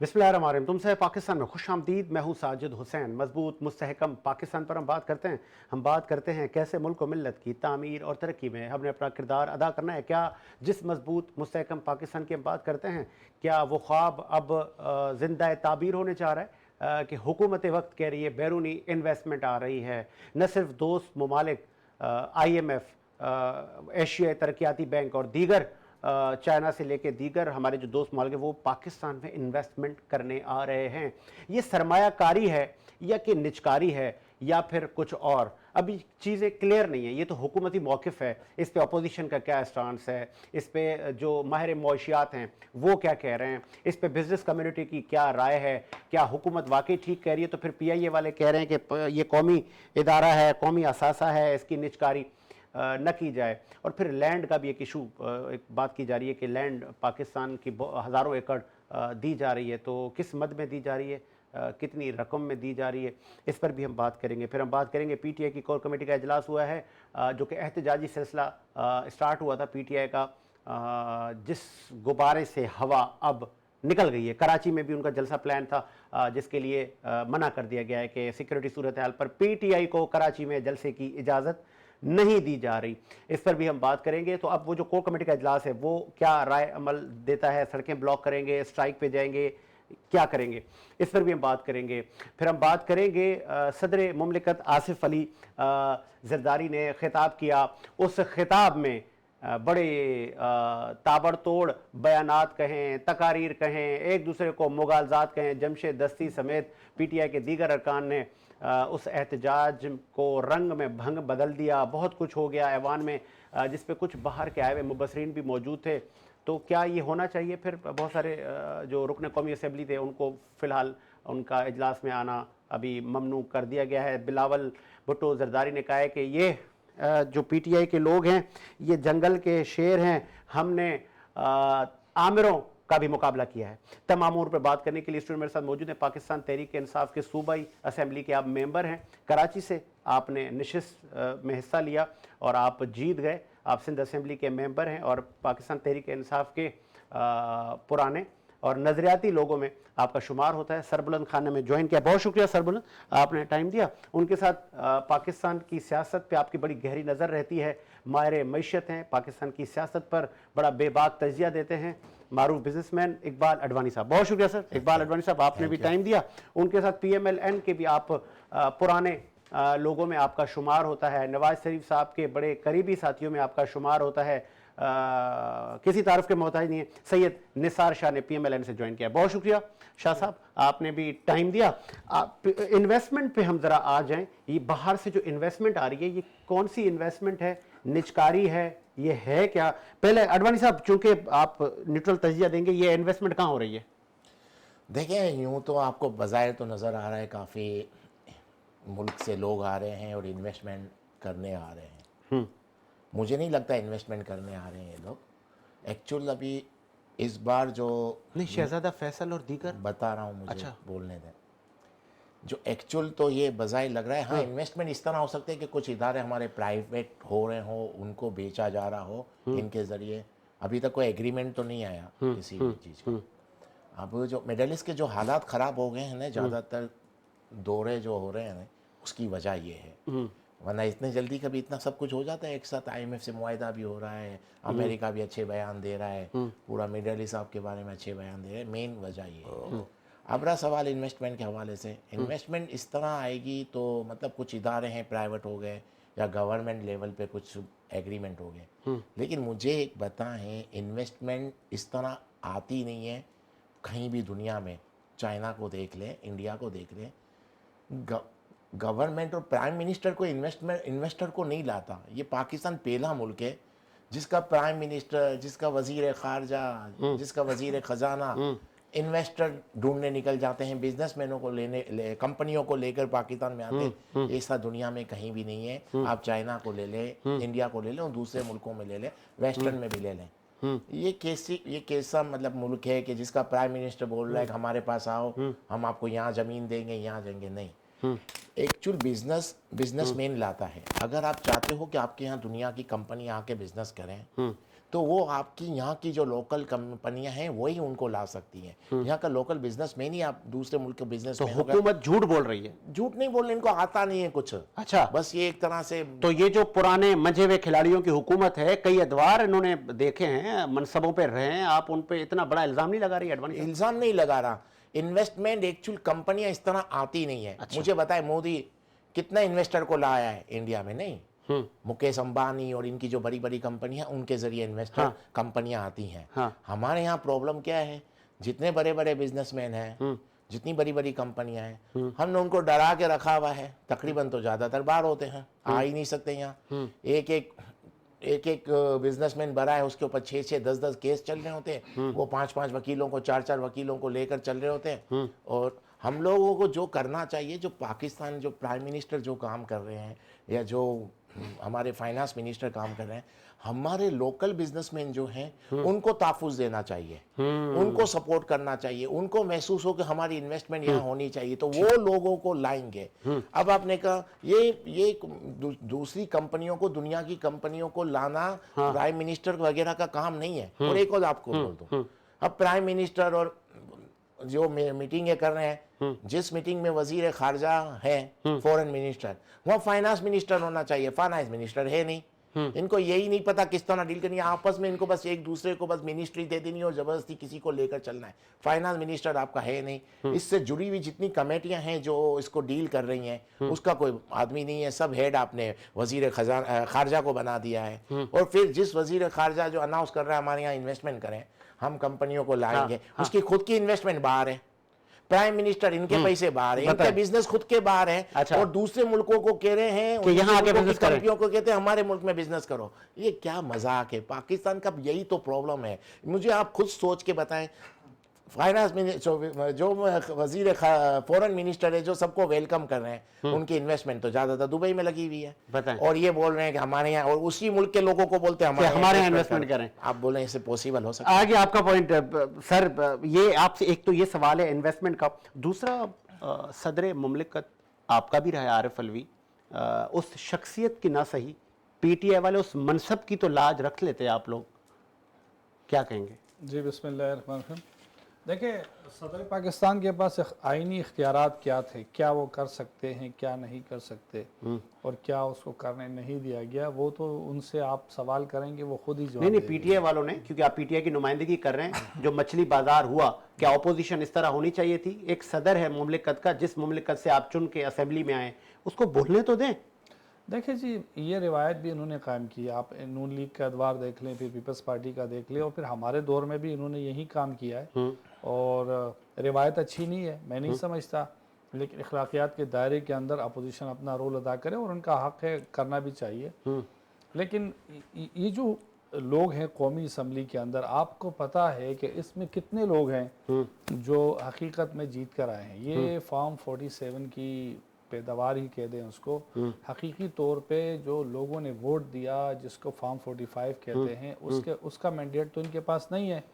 बिस्मिल्लाहिर्रहमानिर्रहीम। तुमसे पाकिस्तान में खुश आमदीद। मैं हूँ साजिद हुसैन। मजबूत मुस्तहकम पाकिस्तान पर हम बात करते हैं कैसे मुल्क व मिल्लत की तामीर और तरक्की में हमने अपना किरदार अदा करना है। क्या जिस मजबूत मुस्तहकम पाकिस्तान की हम बात करते हैं, क्या वो ख्वाब अब ज़िंदा ताबीर होने जा रहा है कि हुकूमत वक्त कह रही है बैरूनी इन्वेस्टमेंट आ रही है। न सिर्फ दोस्त ममालिक IMF, एशियाई तरक्याती बैंक और दीगर चाइना से लेके दीगर हमारे जो दोस्त मालिक हैं वो पाकिस्तान में इन्वेस्टमेंट करने आ रहे हैं। ये सरमायाकारी है या कि निजकारी है या फिर कुछ और, अभी चीज़ें क्लियर नहीं है। ये तो हुकूमती मौक़िफ़ है, इस पे अपोजिशन का क्या स्टांस है, इस पे जो माहिर मौशियात हैं वो क्या कह रहे हैं, इस पे बिज़नेस कम्युनिटी की क्या राय है, क्या हुकूमत वाकई ठीक कह रही है। तो फिर PIA वाले कह रहे हैं कि ये कौमी इदारा है, कौमी असासा है, इसकी निजकारी न की जाए। और फिर लैंड का भी एक इशू, एक बात की जा रही है कि लैंड पाकिस्तान की हज़ारों एकड़ दी जा रही है, तो किस मद में दी जा रही है, कितनी रकम में दी जा रही है, इस पर भी हम बात करेंगे। फिर हम बात करेंगे PTI की कोर कमेटी का इजलास हुआ है, जो कि एहतजाजी सिलसिला स्टार्ट हुआ था PTI का, जिस गुब्बारे से हवा अब निकल गई है। कराची में भी उनका जलसा प्लान था, जिसके लिए मना कर दिया गया है कि सिक्योरिटी सूरत हाल पर PTI को कराची में जलसे की इजाज़त नहीं दी जा रही। इस पर भी हम बात करेंगे। तो अब वो जो कोर कमेटी का इजलास है वो क्या राय अमल देता है, सड़कें ब्लॉक करेंगे, स्ट्राइक पे जाएंगे, क्या करेंगे, इस पर भी हम बात करेंगे। फिर हम बात करेंगे सदर मुमलिकत आसिफ अली जरदारी ने खिताब किया। उस खिताब में बड़े ताबड़तोड़ बयानात कहें, तकारीर कहें, एक दूसरे को मुगालजात कहें, जमशेद दस्ती समेत PTI के दीगर अरकान ने उस एहतजाज को रंग में भंग बदल दिया। बहुत कुछ हो गया ऐवान में, जिस पे कुछ बाहर के आए हुए मुबसरीन भी मौजूद थे। तो क्या ये होना चाहिए? फिर बहुत सारे जो रुकन कौमी असम्बली थे उनको फ़िलहाल उनका इजलास में आना अभी ममनू कर दिया गया है। बिलावल भुट्टो जरदारी ने कहा है कि ये जो PTI के लोग हैं ये जंगल के शेर हैं, हमने आमिरों का भी मुकाबला किया है। तमाम उम्र पर बात करने के लिए स्टूडियो मेरे साथ मौजूद हैं पाकिस्तान तहरीक इंसाफ के सूबाई असम्बली के आप मेंबर हैं। कराची से आपने नशिस्त में हिस्सा लिया और आप जीत गए। आप सिंध असम्बली के मेंबर हैं और पाकिस्तान तहरीक इंसाफ के पुराने और नज़रियाती लोगों में आपका शुमार होता है। सरबुलंद खान ने में ज्वाइन किया, बहुत शुक्रिया सरबुलंद, आपने टाइम दिया। उनके साथ पाकिस्तान की सियासत पे आपकी बड़ी गहरी नज़र रहती है, माहिर मईशत हैं, पाकिस्तान की सियासत पर बड़ा बेबाक तजिया देते हैं, मारूफ बिजनेसमैन इकबाल अडवाणी साहब। बहुत शुक्रिया सर इकबाल अडवाणी साहब, आपने भी टाइम दिया। उनके साथ PMLN के भी आप पुराने लोगों में आपका शुमार होता है, नवाज शरीफ साहब के बड़े करीबी साथियों में आपका शुमार होता है, किसी तारुफ के मोहताज नहीं है। सैयद निसार शाह ने PMLN से ज्वाइन किया। बहुत शुक्रिया शाह साहब, आपने भी टाइम दिया। इन्वेस्टमेंट पे हम ज़रा आ जाएं। ये बाहर से जो इन्वेस्टमेंट आ रही है ये कौन सी इन्वेस्टमेंट है, निजकारी है, ये है क्या? पहले अडवाणी साहब, चूंकि आप न्यूट्रल तजिया देंगे, ये इन्वेस्टमेंट कहाँ हो रही है? देखिए, यूँ तो आपको बज़ाहिर तो नज़र आ रहा है काफ़ी मुल्क से लोग आ रहे हैं और इन्वेस्टमेंट करने आ रहे हैं। मुझे नहीं लगता इन्वेस्टमेंट करने आ रहे हैं ये लोग। एक्चुअल अभी इस बार जो नहीं, शहजादा फैसल और दीगर बता रहा हूँ, मुझे अच्छा बोलने दें। जो एक्चुअल तो ये बज़ाहिर लग रहा है, हाँ, इन्वेस्टमेंट इस तरह हो सकते हैं कि कुछ इदारे हमारे प्राइवेट हो रहे हो, उनको बेचा जा रहा हो इनके ज़रिए। अभी तक कोई एग्रीमेंट तो नहीं आया किसी भी चीज़ का। अब जो मिडल ईस्ट के जो हालात ख़राब हो गए हैं ना, ज़्यादातर दौरे जो हो रहे हैं ना, उसकी वजह ये है। वरना इतने जल्दी कभी इतना सब कुछ हो जाता है एक साथ। IMF से मुआहदा भी हो रहा है, अमेरिका भी अच्छे बयान दे रहा है, पूरा मिडल ईस्ट आपके बारे में अच्छे बयान दे रहे हैं। मेन वजह ये है। अब रहा सवाल इन्वेस्टमेंट के हवाले से, इन्वेस्टमेंट इस तरह आएगी तो मतलब कुछ इदारे हैं प्राइवेट हो गए या गवर्नमेंट लेवल पे कुछ एग्रीमेंट हो गए, लेकिन मुझे एक बताएं, इन्वेस्टमेंट इस तरह आती नहीं है कहीं भी दुनिया में। चाइना को देख लें, इंडिया को देख लें, गवर्नमेंट और प्राइम मिनिस्टर को इन्वेस्टर को नहीं लाता। ये पाकिस्तान पहला मुल्क है जिसका प्राइम मिनिस्टर, जिसका वजीर खारजा, जिसका वजीर ख़जाना इन्वेस्टर ढूंढने निकल जाते हैं, बिजनेसमैनों को कंपनियों को लेकर पाकिस्तान में आते हैं। ऐसा दुनिया में कहीं भी नहीं है। आप चाइना को ले लें, इंडिया को ले लें और दूसरे मुल्कों में ले लें, वेस्टर्न में भी ले लें। ये कैसा मतलब मुल्क है कि जिसका प्राइम मिनिस्टर बोल रहा है कि हमारे पास आओ, हम आपको यहाँ ज़मीन देंगे, यहाँ देंगे? नहीं। एक्चुअल बिजनेसमैन लाता है। अगर आप चाहते हो कि आपके यहाँ दुनिया की कंपनी आके बिजनेस करें, तो वो आपकी यहाँ की जो लोकल कंपनियां हैं वही उनको ला सकती हैं। यहाँ का लोकल बिजनेसमैन ही आप दूसरे मुल्क के तो बिजनेसमैन। हुकूमत झूठ बोल रही है? झूठ नहीं बोल रहे, इनको आता नहीं है कुछ। अच्छा, बस ये एक तरह से तो ये जो पुराने मंझे हुए खिलाड़ियों की हुकूमत है, कई अदवार इन्होंने देखे हैं, मनसबों पे रहे हैं, आप उन पे इतना बड़ा इल्जाम नहीं लगा रही एडवाणी साहब? इल्जाम नहीं लगा रहा। इन्वेस्टमेंट एक्चुअल कंपनियां इस तरह आती नहीं है। मुझे बताए मोदी कितना इन्वेस्टर को लाया है इंडिया में? नहीं। मुकेश अंबानी और इनकी जो बड़ी बड़ी कंपनियां, उनके जरिए इन्वेस्टर कंपनियां आती हैं। हमारे यहाँ प्रॉब्लम क्या है, जितने बड़े बड़े बिजनेसमैन हैं, जितनी बड़ी बड़ी कंपनियां हैं, हमने उनको डरा के रखा हुआ है। तकरीबन तो ज्यादातर बाहर होते हैं, आ ही नहीं सकते यहाँ। एक बिजनेसमैन बड़ा है, उसके ऊपर 6-6, 10-10 केस चल रहे होते हैं। वो 5-5 वकीलों को, 4-4 वकीलों को लेकर चल रहे होते हैं। और हम लोगों को जो करना चाहिए, जो पाकिस्तान, जो प्राइम मिनिस्टर जो काम कर रहे हैं, या जो हमारे फाइनेंस मिनिस्टर काम कर रहे हैं, हमारे लोकल बिजनेसमैन जो हैं उनको ताफुज देना चाहिए, उनको सपोर्ट करना चाहिए, उनको महसूस हो कि हमारी इन्वेस्टमेंट यहाँ होनी चाहिए, तो वो लोगों को लाएंगे। अब आपने कहा ये दूसरी कंपनियों को, दुनिया की कंपनियों को लाना प्राइम मिनिस्टर वगैरह का काम नहीं है। और एक और आपको बोल दूं, अब प्राइम मिनिस्टर और जो मीटिंगें कर रहे हैं, जिस मीटिंग में वजीर खारजा है, फॉरेन मिनिस्टर, वहाँ फाइनेंस मिनिस्टर होना चाहिए। फाइनेंस मिनिस्टर है नहीं। इनको यही नहीं पता किस तरह डील करनी है आपस में। इनको बस एक दूसरे को बस मिनिस्ट्री दे देनी और जबरदस्ती किसी को लेकर चलना है। फाइनेंस मिनिस्टर आपका है नहीं। इससे जुड़ी हुई जितनी कमेटियां हैं जो इसको डील कर रही हैं, उसका कोई आदमी नहीं है। सब हेड आपने वजीर खारजा को बना दिया है। और फिर जिस वजीर खारजा जो अनाउंस कर रहा है हमारे यहाँ इन्वेस्टमेंट करें, हम कंपनियों को लाएंगे, उसकी खुद की इन्वेस्टमेंट बाहर है। प्राइम मिनिस्टर इनके पैसे बाहर है, इनके बिजनेस खुद के बाहर है। अच्छा। और दूसरे मुल्कों को कह रहे हैं कि यहाँ आके बिजनेस करें, कंपनियों को कहते हैं हमारे मुल्क में बिजनेस करो। ये क्या मजाक है? पाकिस्तान का यही तो प्रॉब्लम है। मुझे आप खुद सोच के बताएं, फाइनेंस मिनिस्टर जो वजीर फॉरेन मिनिस्टर है, जो सबको वेलकम कर रहे हैं, उनकी इन्वेस्टमेंट तो ज्यादातर दुबई में लगी हुई है। और ये बोल रहे हैं कि हमारे यहाँ, और उसी मुल्क के लोगों को बोलते हैं हमारे यहाँ इन्वेस्टमेंट करें। आप बोल रहे हैं इससे पॉसिबल हो सकता है? आगे आपका पॉइंट सर, ये आपसे एक तो ये सवाल है इन्वेस्टमेंट का। दूसरा, सदर मुमलिकत आपका भी रहा है आरिफ अलवी, उस शख्सियत की ना सही, पीटीआई वाले उस मनसब की तो लाज रख लेते आप लोग, क्या कहेंगे? जी बिस्मिल्लाहिर्रहमानिर्रहीम। देखिए, सदर पाकिस्तान के पास आईनी इख्तियारात क्या थे, क्या वो कर सकते हैं, क्या नहीं कर सकते, और क्या उसको करने नहीं दिया गया, वो तो उनसे आप सवाल करेंगे, वो खुद ही जवाब नहीं, देंगे। पीटीआई वालों ने, क्योंकि आप पीटीआई की नुमाइंदगी कर रहे हैं, जो मछली बाजार हुआ, क्या अपोजिशन इस तरह होनी चाहिए थी? एक सदर है मुमलिकत का, जिस मुमलिकत से आप चुन के असेंबली में आए, उसको बोलने तो दें। देखिए जी, ये रिवायत भी इन्होंने कायम की। आप नून लीग का अदवार देख लें, फिर पीपल्स पार्टी का देख लें, और फिर हमारे दौर में भी इन्होंने यही काम किया है। और रिवायत अच्छी नहीं है, मैं नहीं समझता, लेकिन अखलाकियात के दायरे के अंदर अपोजिशन अपना रोल अदा करे, और उनका हक है, करना भी चाहिए। लेकिन ये जो लोग हैं कौमी असम्बली के अंदर, आपको पता है कि इसमें कितने लोग हैं जो हकीकत में जीत कर आए हैं। ये फॉर्म 47 की पैदावार ही कह दें उसको, हकीकी तौर पे जो लोगों ने वोट दिया, जिसको फॉर्म 45 कहते हैं, उसका मैंडेट तो इनके पास नहीं है।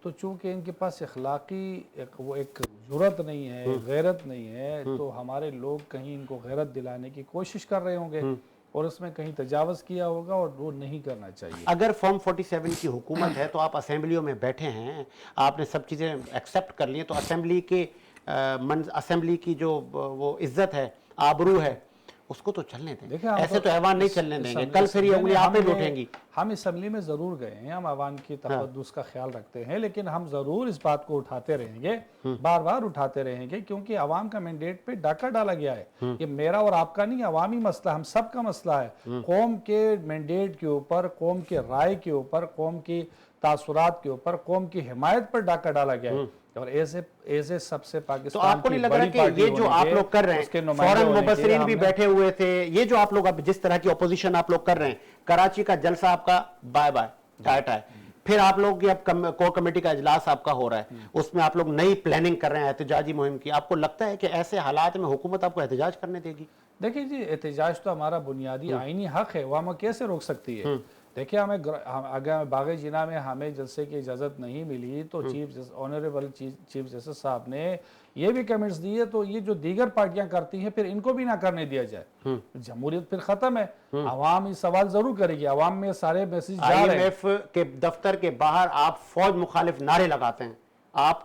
तो चूंकि इनके पास इखलाकी एक जुर्रत नहीं है, गैरत नहीं है, तो हमारे लोग कहीं इनको गैरत दिलाने की कोशिश कर रहे होंगे, और उसमें कहीं तजावज़ किया होगा, और वो नहीं करना चाहिए। अगर फॉर्म 47 की हुकूमत है, तो आप असेंबलियों में बैठे हैं, आपने सब चीज़ें एक्सेप्ट कर ली, तो असेंबली की जो वो इज्जत है, आबरू है, उसको तो चलने दें। ऐसे तो ऐवान नहीं चलने देंगे, कल फिर ये उंगली आप पे उठेंगी। हम असेंबली में ज़रूर गए हैं, हम अवाम की तक़द्दुस का ख्याल रखते हैं, लेकिन हम ज़रूर इस बात को उठाते रहेंगे, बार बार उठाते रहेंगे, क्योंकि अवाम का मैंडेट पे डाका डाला गया है। ये मेरा और आपका नहीं, अवामी मसला, हम सब का मसला है। कौम के मैंडेट के ऊपर, कौम के राय के ऊपर, कौम की तासुरात के ऊपर, कौम की हिमायत पर डाका डाला गया है। और ऐसे सबसे पाकिस्तान तो आपको नहीं लग रहा कि ये जो आप लोग कर रहे हैं, फौरन मुबस्सिरीन भी बैठे हुए थे, ये जो आप लोग अब जिस तरह की ऑपोजिशन आप लोग कर रहे हैं, कराची का जलसा आपका बाय बाय टाटा है, फिर आप लोग अब कोर कमेटी का इजलास आपका हो रहा है, उसमें आप लोग नई प्लानिंग कर रहे हैं एहतजाजी मुहिम की, आपको लगता है कि ऐसे हालात में हुकूमत आपको एहतजाज करने देगी? देखिए जी, एहतजाज तो हमारा बुनियादी आईनी हक है, वो हम कैसे रोक सकती है। देखिए अगर बागी जिना में हमें जलसे की इजाज़त नहीं मिली तो ऑनरेबल चीफ जस्टिस साहब ने ये भी कमेंट्स दिए, तो ये जो दीगर पार्टियां करती हैं फिर इनको भी ना करने दिया जाए। जमहूरियत फिर खत्म है। आवाम ये सवाल जरूर करेगी, आवाम में सारे मैसेज जा रहे हैं। IMF के दफ्तर के बाहर आप फौज मुखालिफ नारे लगाते हैं, आप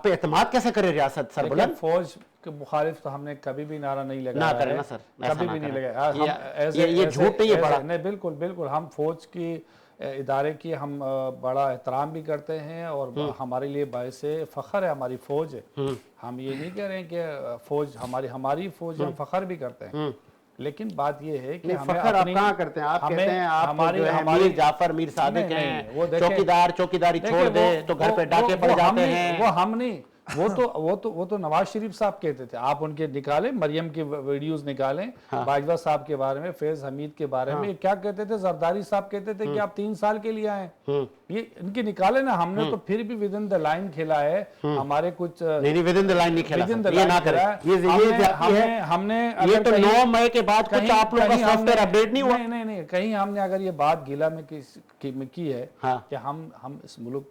पे एतमाद कैसे करे रियासत सरबुलंद? फौज के मुखालिफ तो हमने कभी भी नारा नहीं लगाया ना करें ना सर, कभी भी नहीं लगाया। ये झूठ नहीं है बड़ा। नहीं, बिल्कुल बिल्कुल, हम फौज की इदारे की हम बड़ा एहतराम भी करते हैं और हमारे लिए बायस फ़ख्र है हमारी फ़ौज है। हम ये नहीं कह रहे हैं कि फ़ौज हमारी फ़ौज हम फ़ख्र भी करते हैं, लेकिन बात ये है कि हमें फखर आप कहाँ करते हैं? आप कहते हैं आप हमारी मीर जाफर मीर सादिक हैं, चौकीदारी छोड़ दे तो घर पे डाके पड़ जाते हैं। वो हम नहीं, वो तो नवाज शरीफ साहब कहते थे। आप उनके निकालें, मरियम की वीडियोस निकालें, बाजवा साहब के बारे में, फैज हमीद के बारे में क्या कहते थे, जरदारी साहब कहते थे कि आप 3 साल के लिए आए। ये इनके निकाले ना, हमने तो फिर भी विद इन द लाइन खेला है। हमारे कुछ नहीं विद इन द लाइन नहीं खेला, ये ना करें। हमने ये तो 9 मई के बाद कुछ आप लोगों का सॉफ्टवेयर अपडेट नहीं हुआ। नहीं, कहीं हमने अगर ये बात गीला में की है कि हम इस मुल्क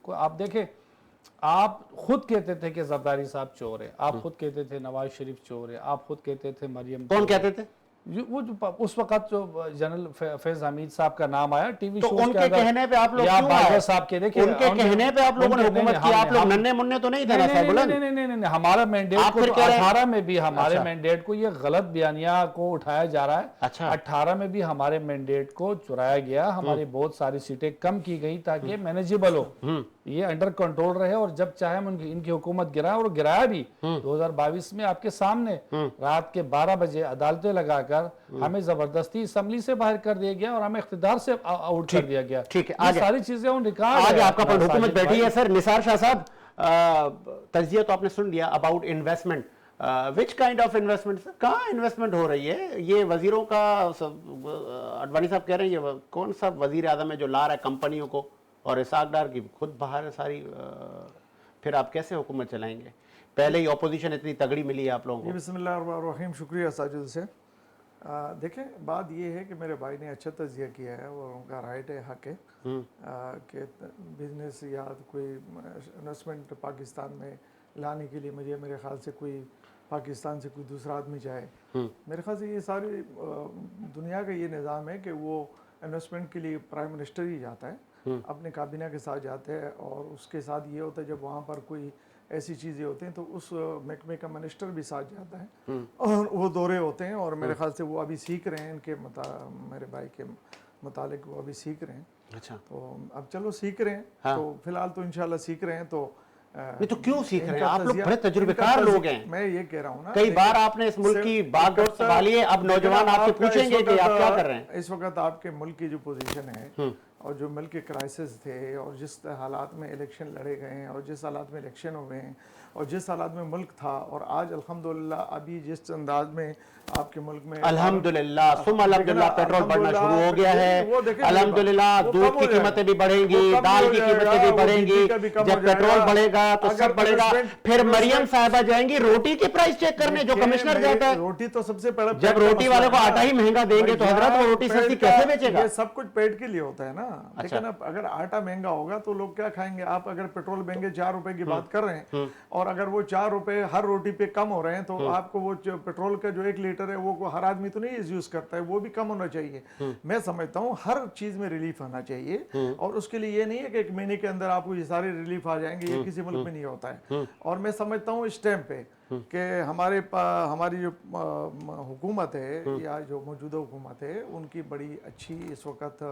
को आप देखें, आप खुद कहते थे कि जरदारी साहब चोर है, आप खुद कहते थे नवाज शरीफ चोर है, आप खुद कहते थे मरियम। कौन कहते थे? वो जो उस वक्त जो जनरल फैज हमीद साहब का नाम आया टीवी तो शो उनके कहने पे आप लोग क्यों आए? साहब के देखिए उनके कहने पे आप लोगों ने हुकूमत की, आप लोग नन्हे मुन्ने तो नहीं थे ना सरबुलंद? नहीं, हमारा मैंडेट को 18 में भी हमारे मैंडेट को ये गलत बयानिया को उठाया जा रहा है। अच्छा। 18 में भी हमारे मैंडेट को चुराया गया, हमारी बहुत सारी सीटें कम की गई ताकि मैनेजेबल हो, ये अंडर कंट्रोल रहे, और जब चाहे हम इनकी हुकूमत गिराएं, और गिराया भी 2022 में आपके सामने रात के 12 बजे अदालतें लगाकर हमें जबरदस्ती असेंबली से बाहर कर दिया गया और हमें इख्तिदार से आउट कर दिया गया। ठीक है, ये सारी चीजें उन रिकॉर्ड आगे आपका पॉइंट, हुकूमत बैठी है। सर निसार शाह साहब, तजिया तो आपने सुन लिया about investment, which kind of investment sir? कहाँ इन्वेस्टमेंट हो रही है? ये वजीरों का अडवाणी साहब कह रहे हैं, ये कौन सा वजीर आजम है जो ला रहा है कंपनियों को, और इसाक डार की खुद बाहर है सारी, फिर आप कैसे हुकूमत चलाएंगे? पहले ही ऑपोजिशन इतनी तगड़ी मिली है आप लोगों को। बिस्मिल्लाहिर्रहमानिर्रहीम, शुक्रिया साजिद से। देखें, बात ये है कि मेरे भाई ने अच्छा तजिया किया है और उनका राइट है, हक है कि बिजनेस या कोई इन्वेस्टमेंट पाकिस्तान में लाने के लिए मेरे ख्याल से कोई पाकिस्तान से कोई दूसरा आदमी जाए। मेरे ख्याल से ये सारी दुनिया का ये निज़ाम है कि वो इन्वेस्टमेंट के लिए प्राइम मिनिस्टर ही जाता है, अपने काबीना के साथ जाते हैं, और उसके साथ ये होता है जब वहाँ पर कोई ऐसी चीज़ें होती हैं तो उस महकमे का मिनिस्टर भी साथ जाता है और वो दौरे होते हैं। और मेरे ख्याल से वो अभी सीख रहे हैं, मेरे भाई के मुतालिक वो अभी सीख रहे हैं। अच्छा, तो अब चलो सीख रहे हैं। तो फिलहाल तो इंशाल्लाह सीख रहे हैं। तो नहीं तो क्यों सीख रहे हैं? आप लोग बड़े तजुर्बेकार लोग हैं। मैं ये कह रहा हूँ ना, कई बार आपने इस मुल्क की बागडोर संभाली है, अब नौजवान आपसे पूछेंगे कि आप क्या कर रहे हैं। इस वक्त आपके मुल्क की जो पोजीशन है और जो मुल्क के क्राइसिस थे और जिस हालात में इलेक्शन लड़े गए हैं और जिस हालात में इलेक्शन हुए हैं और जिस हालात में मुल्क था, और आज अल्हम्दुलिल्लाह अभी जिस अंदाज में आपके मुल्क में अल्हम्दुलिल्लाह पेट्रोल बढ़ना शुरू हो गया है। अल्हम्दुलिल्लाह दूध की कीमतें भी बढ़ेंगी, दाल की कीमतें भी बढ़ेंगी। जब पेट्रोल बढ़ेगा तो सब बढ़ेगा। फिर मरियम साहिबा जाएंगी रोटी के प्राइस चेक करने, जो कमिश्नर जाता है। रोटी तो सबसे पहले, जब रोटी वाले को आटा ही महंगा देंगे तो हजरत वो रोटी सस्ती कैसे बेचेगा? ये सब कुछ पेट के लिए होता है ना। लेकिन अब अगर आटा महंगा होगा तो लोग क्या खाएंगे? आप अगर पेट्रोल महंगे 4 रुपए की बात कर रहे हैं और अगर वो 4 रुपए हर रोटी पे कम हो रहे हैं, तो आपको वो पेट्रोल का जो 1 लीटर है वो हर आदमी तो नहीं यूज करता है, वो भी कम होना चाहिए। मैं समझता हूँ हर चीज में रिलीफ आना चाहिए, और उसके लिए ये नहीं है कि 1 महीने के अंदर आपको ये सारे रिलीफ आ जाएंगे, ये किसी मुल्क में नहीं होता है। और मैं समझता हूँ इस टाइम पे कि हमारी जो हुकूमत है या जो मौजूदा हुकूमत है, उनकी बड़ी अच्छी इस वक्त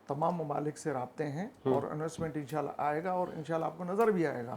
तमाम ममालिक से राब्ते हैं और इन्वेस्टमेंट इंशाल्लाह आएगा और इंशाल्लाह आपको नजर भी आएगा।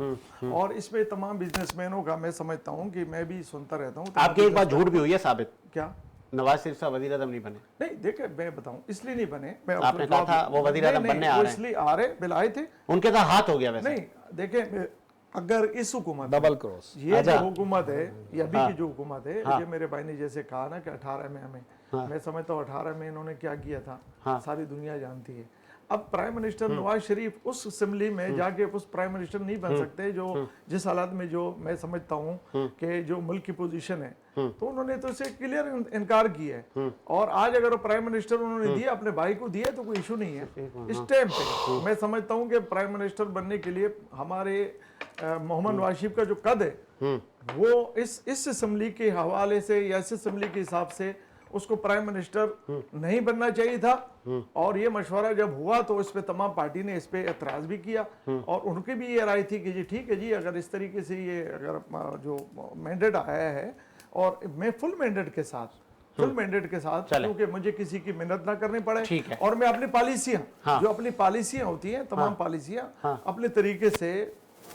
और इसमें तमाम बिजनेसमैनों का मैं समझता हूँ कि मैं भी सुनता रहता हूँ। आपकी एक बात झूठ भी हुई है साबित, क्या? नवाज शरीफ साहब वजीर आजम नहीं बने? नहीं, देखिए मैं बताऊं इसलिए नहीं बने। मैं आपने कहा था वो वजीर आजम बनने आ रहे हैं, इसलिए आ रहे बिल आए थे, उनके साथ हाथ हो गया वैसे। नहीं देखिए, अगर इस हुकूमत डबल क्रॉस ये जो हुकूमत है, ये अभी की जो हुकूमत है, ये मेरे भाई ने जैसे कहा ना कि 18 में हमें, मैं समझता हूँ 18 में इन्होंने क्या किया था सारी दुनिया जानती है। अब प्राइम मिनिस्टर नवाज शरीफ उस असेंबली में जाके उस प्राइम मिनिस्टर नहीं बन सकते जो जिस हालात में जो मैं समझता हूँ कि जो मुल्क की पोजीशन है, तो उन्होंने तो इसे क्लियर इनकार किया है। और आज अगर वो प्राइम मिनिस्टर उन्होंने दिया, अपने भाई को दिया, तो कोई इशू नहीं है इस टाइम पे। मैं समझता हूँ कि प्राइम मिनिस्टर बनने के लिए हमारे मोहम्मद नवाज शरीफ का जो कद है वो इस असेंबली के हवाले से या इस असेंबली के हिसाब से उसको प्राइम मिनिस्टर नहीं बनना चाहिए था। और ये मशवरा जब हुआ तो इस पे तमाम पार्टी ने इस पे एतराज भी किया और उनकी भी ये राय थी कि जी ठीक है जी, अगर इस तरीके से ये अगर जो मैंडेट आया है, और मैं फुल मैंडेट के साथ क्योंकि मुझे किसी की मेहनत ना करनी पड़े, और मैं अपनी पॉलिसियां जो अपनी पॉलिसियां होती हैं, तमाम पॉलिसियां अपने तरीके से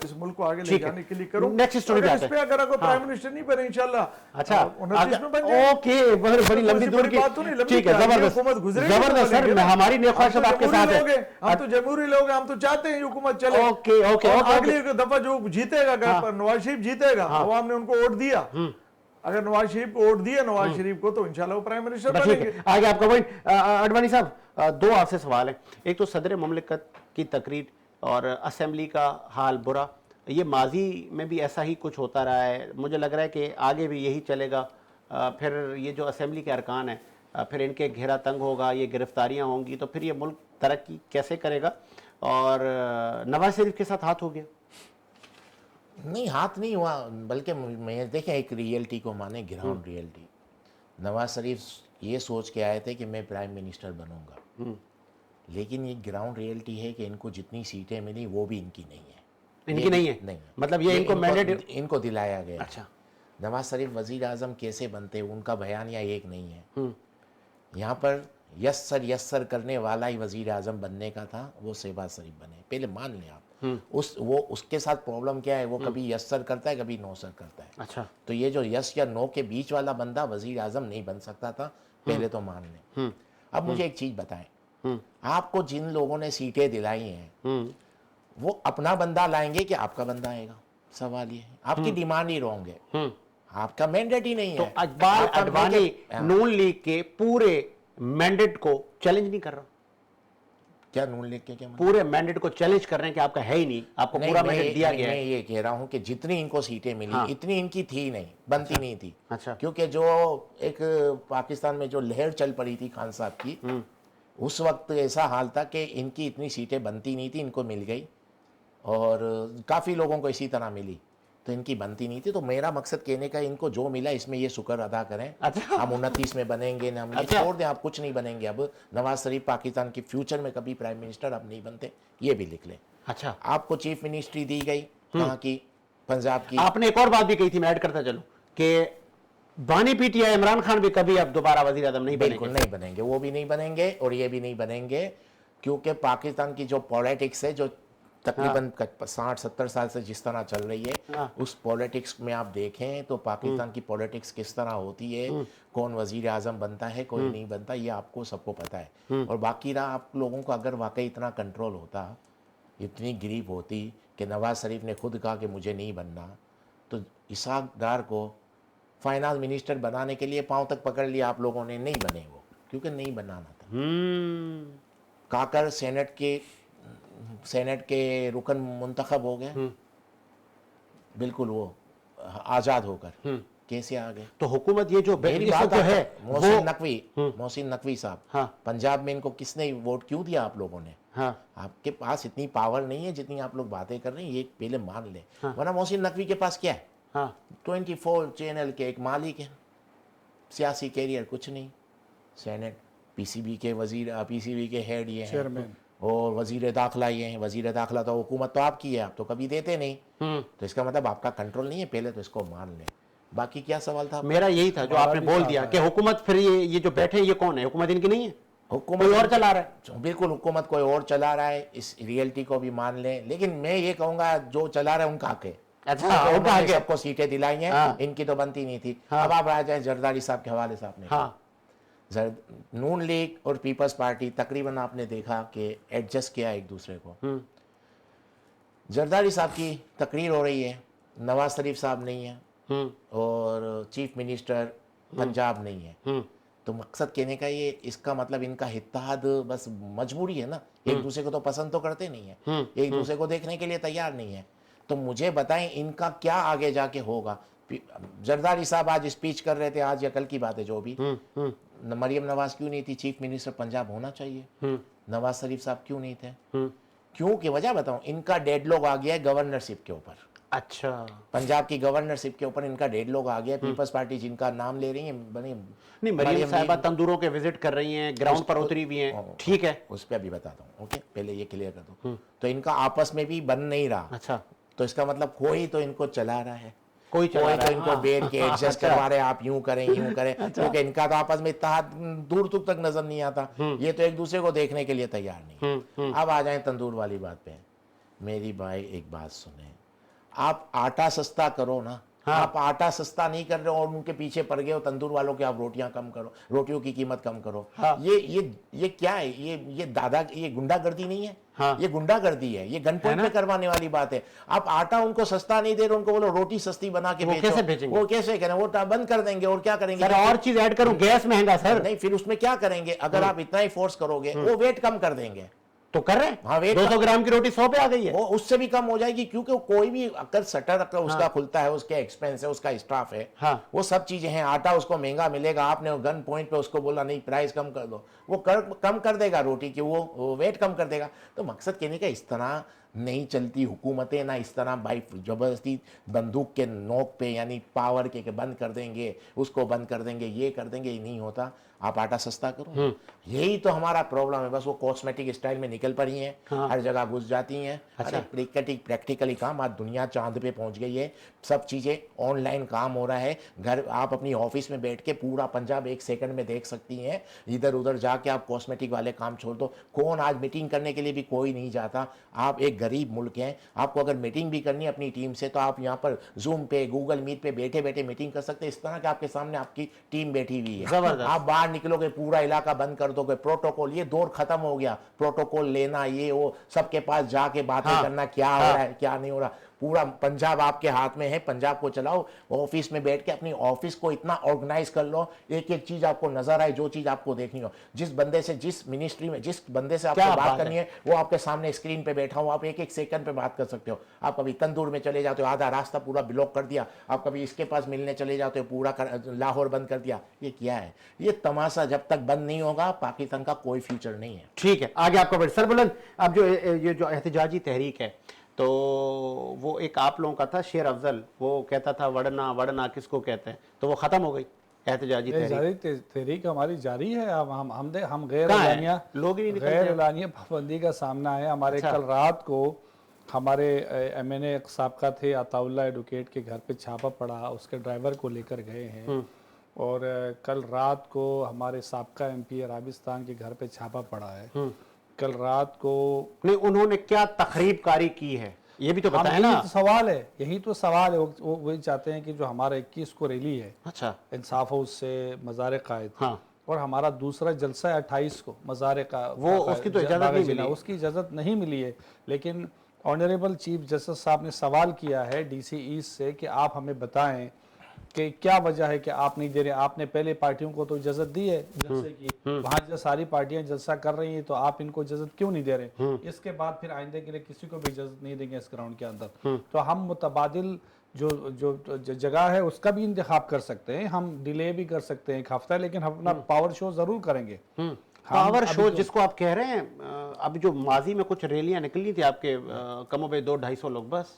इस मुल्क को आगे ले जाने के लिए करूं। नेक्स्ट स्टोरी पे आते हैं। अगर कोई प्राइम मिनिस्टर नहीं बने इंशाल्लाह, अच्छा, 29 में बन जाए। ओके, बड़ी लंबी दूर की बात तो नहीं, ठीक है, जबरदस्त जबरदस्त सर, हमारी नेक ख्वाहिश आपके साथ है। हम तो जमहूरी लोग, हम तो चाहते हैं हुकूमत चले। ओके ओके, अगली दफा जो जीतेगा, नवाज शरीफ जीतेगा, अवाम ने उनको वोट दिया, अगर नवाज शरीफ को वोट दिया नवाज शरीफ को, तो इंशाल्लाह वो प्राइम मिनिस्टर बनेंगे। आगे आपका पॉइंट। अडवाणी साहब, दो आपसे सवाल है। एक तो सदर ममलिकत की तकरीर और असेंबली का हाल बुरा, ये माजी में भी ऐसा ही कुछ होता रहा है, मुझे लग रहा है कि आगे भी यही चलेगा। फिर ये जो असेंबली के अरकान हैं, फिर इनके घेरा तंग होगा, ये गिरफ्तारियां होंगी, तो फिर ये मुल्क तरक्की कैसे करेगा? और नवाज शरीफ के साथ हाथ हो गया? नहीं, हाथ नहीं हुआ, बल्कि मैं देखें एक रियलिटी को माने, ग्राउंड रियलिटी। नवाज शरीफ ये सोच के आए थे कि मैं प्राइम मिनिस्टर बनूंगा, लेकिन ये ग्राउंड रियलिटी है कि इनको जितनी सीटें मिली वो भी इनकी नहीं है। इनकी नहीं है? नहीं, मतलब ये इनको मैंडेट इनको दिलाया गया। अच्छा, नवाज शरीफ वजीर आजम कैसे बनते, उनका बयानिया एक नहीं है। यहाँ पर यस सर करने वाला ही वजीर आजम बनने का था, वो शहबाज शरीफ बने, पहले मान लें आप। उसके साथ प्रॉब्लम क्या है, वो कभी यस सर करता है, कभी नो सर करता है। अच्छा, तो ये जो यस या नो के बीच वाला बंदा वजीर आजम नहीं बन सकता था, पहले तो मान लें। अब मुझे एक चीज बताएं, आपको जिन लोगों ने सीटें दिलाई हैं वो अपना बंदा लाएंगे कि आपका बंदा आएगा? सवाल ये है। आपकी डिमांड ही रॉन्ग है, आपका मैंडेट ही नहीं तो है। इकबाल अडवाणी नून लीग के पूरे मैंडेट को चैलेंज नहीं कर रहा? क्या नून लीग के क्या पूरे मैंडेट को चैलेंज कर रहे हैं कि आपका है ही नहीं, आपको पूरा मैंडेट दिया गया है। मैं ये कह रहा हूं कि जितनी इनको सीटें मिली, इतनी इनकी थी नहीं, बनती नहीं थी। अच्छा, क्योंकि जो एक पाकिस्तान में जो लहर चल पड़ी थी खान साहब की, उस वक्त ऐसा हाल था कि इनकी इतनी सीटें बनती नहीं थी, इनको मिल गई, और काफ़ी लोगों को इसी तरह मिली, तो इनकी बनती नहीं थी। तो मेरा मकसद कहने का, इनको जो मिला इसमें ये शुक्र अदा करें। अच्छा, हम 29 में बनेंगे ना, हम ये छोड़ दें, आप कुछ नहीं बनेंगे। अब नवाज शरीफ पाकिस्तान के फ्यूचर में कभी प्राइम मिनिस्टर अब नहीं बनते, ये भी लिख लें। अच्छा, आपको चीफ मिनिस्ट्री दी गई, कहाँ की? पंजाब की। आपने एक और बात भी कही थी, मैं ऐड करता चलूं, कि बानी पीटीआई इमरान खान भी कभी अब दोबारा वजीर आजम नहीं बनेंगे। बिल्कुल नहीं बनेंगे, वो भी नहीं बनेंगे और ये भी नहीं बनेंगे, क्योंकि पाकिस्तान की जो पॉलिटिक्स है, जो तकरीबन 60-70 साल से जिस तरह चल रही है, उस पॉलिटिक्स में आप देखें तो पाकिस्तान की पॉलिटिक्स किस तरह होती है, कौन वजीर आजम बनता है, कोई नहीं बनता, ये आपको सबको पता है। और बाकी रहा, आप लोगों को अगर वाकई इतना कंट्रोल होता, इतनी ग्रीप होती कि नवाज शरीफ ने खुद कहा कि मुझे नहीं बनना, तो इसहाक डार को फाइनेंस मिनिस्टर बनाने के लिए पांव तक पकड़ लिया आप लोगों ने, नहीं बने वो, क्योंकि नहीं बनाना था। काकर सेनेट के रुकन मुंतखब हो गए, बिल्कुल वो आजाद होकर, कैसे आ गए? तो हुकूमत ये जो मेरी बात जो है मोहसिन नकवी साहब, हाँ, पंजाब में इनको किसने वोट क्यों दिया आप लोगों ने? हाँ, आपके पास इतनी पावर नहीं है जितनी आप लोग बातें कर रहे हैं, ये पहले मान ले। वरना मोहसिन नकवी के पास क्या है? हाँ, 24 चैनल के एक मालिक है, सियासी कैरियर कुछ नहीं, सेनेट, पीसीबी के हेड ये हैं, और वजीर दाखिला ये हैं। वजीर दाखिला तो हुकूमत तो आपकी है, आप तो कभी देते नहीं, तो इसका मतलब आपका कंट्रोल नहीं है, पहले तो इसको मान लें। बाकी क्या सवाल था? मेरा यही था जो आपने बोल दिया कि हुकूमत, फिर ये जो बैठे ये कौन है? हुकूमत इनकी नहीं है, हुकूमत और चला रहा है। बिल्कुल, हुकूमत कोई और चला रहा है, इस रियलिटी को भी मान लें, लेकिन मैं ये कहूंगा जो चला रहा है उनका हक है। अच्छा, उन्होंने सबको सीटें दिलाई हैं, इनकी तो बनती नहीं थी। अब आप आ जाए जरदारी साहब के हवाले से, आपने नून लीग और पीपल्स पार्टी तकरीबन आपने देखा कि एडजस्ट किया एक दूसरे को। जरदारी साहब की तकरीर हो रही है, नवाज शरीफ साहब नहीं है, और चीफ मिनिस्टर पंजाब नहीं है, तो मकसद कहने का ये, इसका मतलब इनका इत्तेहाद बस मजबूरी है ना, एक दूसरे को तो पसंद तो करते नहीं है, एक दूसरे को देखने के लिए तैयार नहीं है। तो मुझे बताएं इनका क्या आगे जाके होगा। जरदारी साहब आज स्पीच कर रहे थे, आज या कल की बात है जो भी, मरियम नवाज क्यों नहीं थी चीफ मिनिस्टर पंजाब, होना चाहिए। नवाज शरीफ साहब क्यों नहीं थे? क्यों की वजह बताऊं, इनका डेडलॉक आ गया है गवर्नरशिप के ऊपर। अच्छा, पंजाब की गवर्नरशिप के ऊपर इनका डेडलॉक आ गया। पीपल्स पार्टी जिनका नाम ले रही है बनी, नहीं मरियम साहिबा तंदूरों के विजिट कर रही हैं, ग्राउंड पर उतरी भी हैं, ठीक है, उस पर अभी बताता हूँ। ओके, पहले ये क्लियर कर दो। तो इनका आपस में भी बन नहीं रहा। अच्छा, तो इसका मतलब कोई तो इनको चला रहा है, कोई चला तो इनको बैठ के एडजस्ट करवा रहे, आप यूं करें यूं करें, क्योंकि इनका तो आपस में इत्तेहाद दूर दूर तक नजर नहीं आता। ये तो एक दूसरे को देखने के लिए तैयार नहीं। अब आ जाए तंदूर वाली बात पे। मेरी भाई एक बात सुने, आप आटा सस्ता करो ना। आप आटा सस्ता नहीं कर रहे हो और उनके पीछे पड़ गए हो तंदूर वालों के, आप रोटियां कम करो, रोटियों की कीमत कम करो। ये क्या है? ये गुंडागर्दी नहीं है, ये गुंडागर्दी है, ये गन पॉइंट पे करवाने वाली बात है। आप आटा उनको सस्ता नहीं दे रहे, उनको बोलो रोटी सस्ती बना के बेचो, कैसे बेचेंगे? वो कैसे करें? वो बंद कर देंगे और क्या करेंगे? सर और चीज ऐड करूं, गैस महंगा सर। नहीं, फिर उसमें क्या करेंगे? अगर आप इतना ही फोर्स करोगे, वो वेट कम कर देंगे। तो कर रहे हैं। हाँ, वेट 200 ग्राम की रोटी 100 पे आ गई है। वो उससे भी कम हो जाएगी, क्योंकि कोई भी अगर शटर अगर उसका खुलता है, उसके एक्सपेंस है, उसका स्टाफ है, वो सब चीजें हैं। आटा उसको महंगा मिलेगा, आपने गन पॉइंट पे उसको बोला नहीं प्राइस कम कर दो, वो कम कर देगा रोटी की, वो वेट कम कर देगा। तो मकसद कहने का इस तरह नहीं चलती हुकूमतें ना, इस तरह भाई जबरदस्ती बंदूक के नोक पे, यानी पावर के बंद कर देंगे, उसको बंद कर देंगे, ये कर देंगे, ये नहीं होता। आप आटा सस्ता करो। यही तो हमारा प्रॉब्लम है, बस वो कॉस्मेटिक स्टाइल में निकल पड़ी हैं, हर जगह घुस जाती हैं। अच्छा। अरे प्रैक्टिकली काम, आज दुनिया चांद पे पहुंच गई है, सब चीज़ें ऑनलाइन काम हो रहा है। घर आप अपनी ऑफिस में बैठ के पूरा पंजाब 1 सेकंड में देख सकती हैं। इधर उधर जाके आप कॉस्मेटिक वाले काम छोड़ दो। कौन आज मीटिंग करने के लिए भी कोई नहीं जाता। आप एक गरीब मुल्क हैं, आपको अगर मीटिंग भी करनी है अपनी टीम से, तो आप यहाँ पर जूम पे, गूगल मीट पे बैठे बैठे मीटिंग कर सकते हैं। इस तरह के आपके सामने आपकी टीम बैठी हुई है। आप बाहर निकलोगे, पूरा इलाका बंद कर दोगे। प्रोटोकॉल, ये दौर खत्म हो गया। प्रोटोकॉल लेना, ये वो, सबके पास जाके बातें करना, क्या हो रहा है क्या नहीं हो रहा। पूरा पंजाब आपके हाथ में है, पंजाब को चलाओ। ऑफिस में बैठ के अपनी ऑफिस को इतना ऑर्गेनाइज कर लो, एक एक चीज आपको नजर आए, जो चीज आपको देखनी हो। जिस बंदे से, जिस मिनिस्ट्री में जिस बंदे से आपको बात करनी है, वो आपके सामने स्क्रीन पे बैठा हो, आप एक एक सेकंड पे बात कर सकते हो। आप कभी तंदूर में चले जाते हो, आधा रास्ता पूरा ब्लॉक कर दिया। आप कभी इसके पास मिलने चले जाते हो, पूरा लाहौर बंद कर दिया। ये क्या है? ये तमाशा जब तक बंद नहीं होगा, पाकिस्तान का कोई फ्यूचर नहीं है। ठीक है, आगे आपका बढ़। सर बुलंद, अब जो ये जो एहतजाजी तहरीक है, तो वो एक आप लोगों का था, शेर अफजल, वो कहता था वड़ना वड़ना किसको कहते हैं, तो वो खत्म हो गई एहतजाजी तहरीक हमारी जारी है। अब हम गैर एलानिया पाबंदी का सामना है। हमारे कल रात को हमारे MNA साबका थे अताउल्ला एडवोकेट के घर पे छापा पड़ा, उसके ड्राइवर को लेकर गए हैं। और कल रात को हमारे साबका MP अरबिस्तान के घर पे छापा पड़ा है। कल रात को नहीं, उन्होंने क्या तखरीबकारी की है, ये भी तो बताएं ना। तो सवाल है, यही तो सवाल है। वो वही चाहते हैं कि जो हमारा 21 को रैली है, अच्छा, इंसाफ हाउस से मज़ार कायद, और हमारा दूसरा जलसा है 28 को मज़ार का, वो उसकी तो इजाज़त नहीं मिली, उसकी इजाज़त नहीं मिली है। लेकिन ऑनरेबल चीफ जस्टिस साहब ने सवाल किया है DC ईस्ट से कि आप हमें बताएं कि क्या वजह है कि आप नहीं दे रहे। आपने पहले पार्टियों को तो इजाजत दी है जलसे की, वहां जो सारी पार्टियां जलसा कर रही हैं, तो आप इनको इजाजत क्यों नहीं दे रहे? इसके बाद फिर आइंदे के लिए किसी को भी इजाजत नहीं देंगे इस ग्राउंड के अंदर। तो हम मुतबादिल जो जगह है उसका भी इंतखाब कर सकते हैं, हम डिले भी कर सकते हैं 1 हफ्ता, लेकिन हम अपना पावर शो जरूर करेंगे। पावर शो जिसको आप कह रहे हैं, अब जो माजी में कुछ रैलियां निकली थी आपके, कमोबेश 200-250 लोग बस।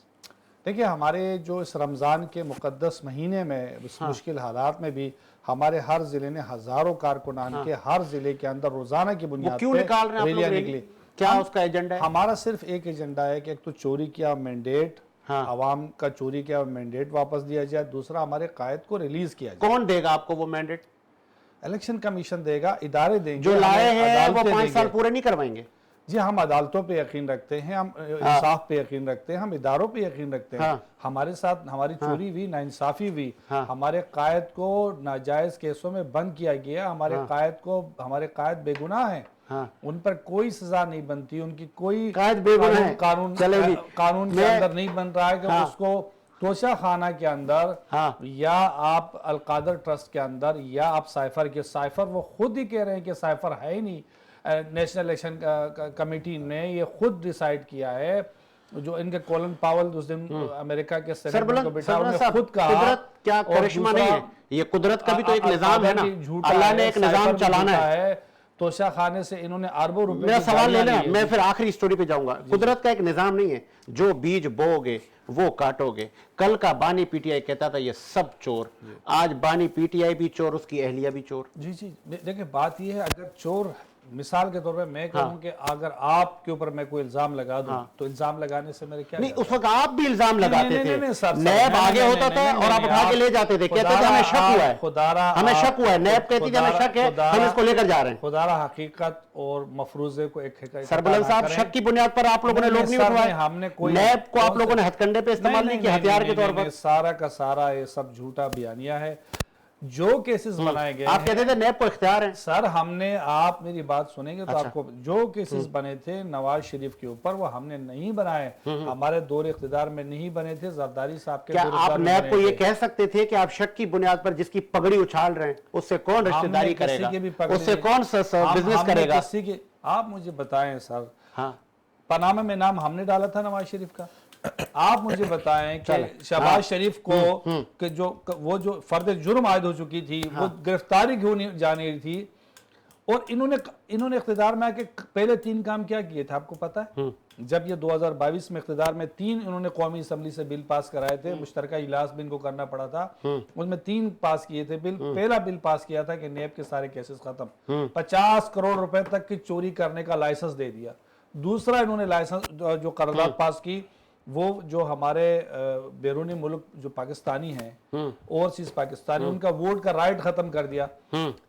देखिए, हमारे जो इस रमज़ान के मुक़द्दस महीने में, इस मुश्किल हालात में भी हमारे हर ज़िले ने हज़ारों कारकुनान के हर ज़िले के अंदर रोज़ाना की बुनियाद क्यों निकाल रहे हैं रैलियां निकली? क्या उसका एजेंडा है? हमारा सिर्फ एक एजेंडा है कि एक तो चोरी किया मैंडेट, आवाम का चोरी किया मैंडेट वापस दिया जाए। दूसरा, हमारे कायद को रिलीज किया जाए। कौन देगा आपको वो मैंडेट? इलेक्शन कमीशन देगा, इदारे देंगे। जो लाए हैं वो 5 साल पूरे नहीं करवाएंगे। जी, हम अदालतों पे यकीन रखते हैं, हम इंसाफ पे यकीन रखते हैं, हम इदारों पे यकीन रखते हैं। हमारे साथ हमारी चोरी हुई, नाइंसाफी हुई, हमारे कायद को नाजायज केसों में बंद किया गया। हमारे कायद बेगुनाह हैं, उन पर कोई सजा नहीं बनती, उनकी कोई कायद बेगुनाह है, कानून के अंदर नहीं बन रहा है कि उसको तोशा खाना के अंदर हाँ। या आप अलकादर ट्रस्ट के अंदर या आप साइफर के, साइफर वो खुद ही कह रहे हैं कि साइफर है ही नहीं। नेशनल इलेक्शन कमेटी ने ये खुद डिसाइड किया है, जो इनके कॉलिन पावल उस दिन अमेरिका के सेनेट में को बिठा, उन्होंने खुद कहा कुदरत क्या और करिश्मा नहीं है, ये कुदरत का भी तो एक निजाम है ना, झूठा अल्लाह ने एक साइफर निजाम भी चलाना झूठा है। तोशा खाने से इन्होंने अरबों रुपए मेरा की सवाल ले गालियां लेना, ली है। मैं फिर आखिरी स्टोरी पे जाऊंगा। कुदरत का एक निजाम नहीं है, जो बीज बोओगे वो काटोगे। कल का बानी पीटीआई कहता था ये सब चोर, आज बानी पीटीआई भी चोर, उसकी अहलिया भी चोर। जी जी, देखिए बात ये है, अगर चोर, मिसाल के तौर पे मैं कहूँ कि अगर आपके ऊपर मैं कोई इल्जाम लगा दूं तो इल्जाम लगाने से मेरे क्या नहीं, जाता उस वक्त आप भी इल्जाम लगाते नहीं, नहीं, नहीं, थे, सर, सर, नैब नहीं, आगे नहीं, होता नहीं, था नहीं, और आप नहीं, उठा के आप- ले जाते थे, कहते थे खुदारा हमें शक हुआ है, खुदारा हमें आप- शक हुआ है, नैब कहती थी हमें शक है, हम इसको लेकर जा रहे हैं। खुदारा हकीकत और मफरूजे को एक सरबलंद साहब, शक की बुनियाद पर आप लोगों ने लोग नहीं उठवाए, हमने कोई नैब को आप लोगों ने हथकंडे पे इस्तेमाल नहीं किया, हथियार के तौर पर। सारा का सारा ये सब झूठा बयानिया है। जो केसेस बनाए गए आप कहते थे नैब को इख्तियार है। सर, हमने, आप मेरी बात सुनेंगे तो आपको, जो केसेस बने थे नवाज शरीफ के ऊपर वो हमने नहीं बनाए, हमारे दौर इख्तिदार में नहीं बने थे, जरदारी साहब के क्या दौर आप इख्तिदार में नैब बने को ये थे। कह सकते थे कि आप शक की बुनियाद पर जिसकी पगड़ी उछाल रहे हैं उससे कौन रिश्तेदारी हमने किसी करेगा, की भी पगड़ी उससे नहीं- कौन बिजनेस हमने करेगा? किसी के, आप मुझे बताएं सर, हाँ, पनामा में नाम हमने डाला था नवाज शरीफ का? आप मुझे बताएं कि शहबाज शरीफ को कि जो वो जो फर्द जुर्म आयद हो चुकी थी वो गिरफ्तारी क्यों नहीं जानी थी? और इन्होंने इख्तिदार में आके पहले 3 काम क्या किए थे आपको पता है? जब ये 2022 में इख्तिदार में 3 इन्होंने कौमी असम्बली से बिल पास कराए थे, मुश्तरका इजलास भी इनको करना पड़ा था, उसमें 3 पास किए थे बिल। पहला बिल पास किया था कि नेब के सारे केसेस खत्म, 50 करोड़ रुपए तक की चोरी करने का लाइसेंस दे दिया। दूसरा इन्होंने लाइसेंस जो करारदाद पास की, वो जो हमारे बैरूनी मुल्क जो पाकिस्तानी हैं, ओवरसीज पाकिस्तानी, उनका वोट का राइट खत्म कर दिया।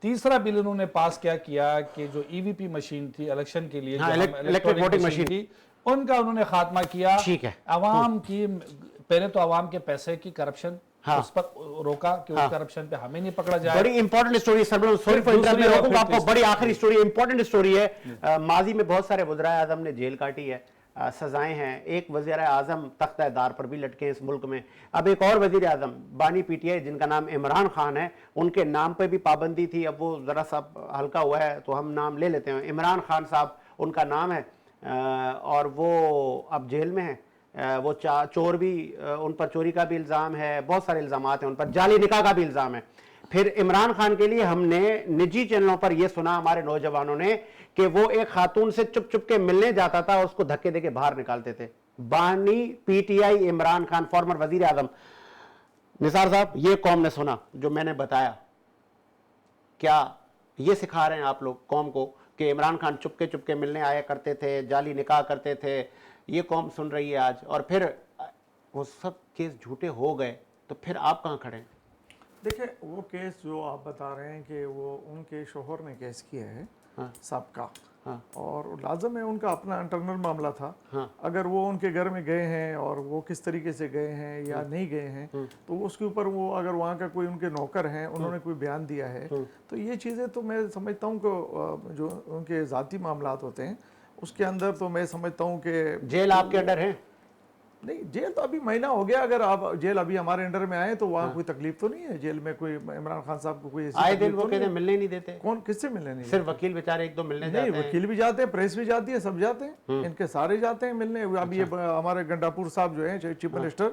तीसरा बिल इन्होंने पास क्या किया कि जो ईवीपी मशीन थी इलेक्शन के लिए, हाँ, जो इलेक्ट्रॉनिक वोटिंग मशीन थी, उनका उन्होंने खात्मा किया। ठीक है। अवाम की, पहले तो अवाम के पैसे की करप्शन, हाँ। उस पर रोका कि उस करप्शन पे हमें नहीं पकड़ा जाए। बड़ी इंपॉर्टेंट स्टोरी, सॉरी फॉर दूसरी इंटरप्ट, और फिर आपको बड़ी आखिरी स्टोरी, इंपॉर्टेंट स्टोरी है। माजी में बहुत सारे वज़राए आज़म ने जेल काटी है, सजाएं हैं। एक वज़ीर आज़म तख्त-ए-दार पर भी लटके हैं इस मुल्क में। अब एक और वज़ीर आज़म बानी पीटीआई जिनका नाम इमरान खान है, उनके नाम पे भी पाबंदी थी, अब वो ज़रा सा हल्का हुआ है तो हम नाम ले लेते हैं। इमरान खान साहब उनका नाम है, और वो अब जेल में है। वो चोर भी, उन पर चोरी का भी इल्ज़ाम है, बहुत सारे इल्ज़ामात हैं उन पर, जाली निकाह का भी इल्ज़ाम है। फिर इमरान खान के लिए हमने निजी चैनलों पर यह सुना हमारे नौजवानों ने कि वो एक खातून से चुप चुप के मिलने जाता था और उसको धक्के देके बाहर निकालते थे। बानी पीटीआई इमरान खान, फॉर्मर वजीर आजम। निसार साहब, ये कौम ने सुना जो मैंने बताया, क्या ये सिखा रहे हैं आप लोग कौम को कि इमरान खान चुपके मिलने आया करते थे, जाली निकाह करते थे? ये कौम सुन रही है आज, और फिर वो सब केस झूठे हो गए तो फिर आप कहाँ खड़े हैं? देखिए, वो केस जो आप बता रहे हैं कि वो उनके शोहर ने केस किया है, सबका, और लाजम है उनका अपना इंटरनल मामला था। अगर वो उनके घर में गए हैं और वो किस तरीके से गए हैं या नहीं गए हैं, तो उसके ऊपर वो, अगर वहाँ का कोई उनके नौकर हैं, उन्होंने कोई बयान दिया है, तो ये चीज़ें तो मैं समझता हूँ कि जो उनके ज़ाती मामलात होते हैं उसके अंदर, तो मैं समझता हूँ कि जेल आपके अंडर है? नहीं, जेल तो अभी महीना हो गया। अगर आप जेल अभी हमारे अंडर में आए तो वहाँ कोई तकलीफ तो नहीं है जेल में? कोई इमरान खान साहब को कोई ऐसी आए दिन तकलीफ वो तो कहते नहीं हैं मिलने ही नहीं देते। कौन, किससे मिलने नहीं? सिर्फ वकील बेचारे एक दो मिलने नहीं, जाते हैं। वकील भी जाते हैं, प्रेस भी जाती है, सब जाते हैं, इनके सारे जाते हैं मिलने। अभी ये हमारे गंडापुर साहब जो है चीफ मिनिस्टर,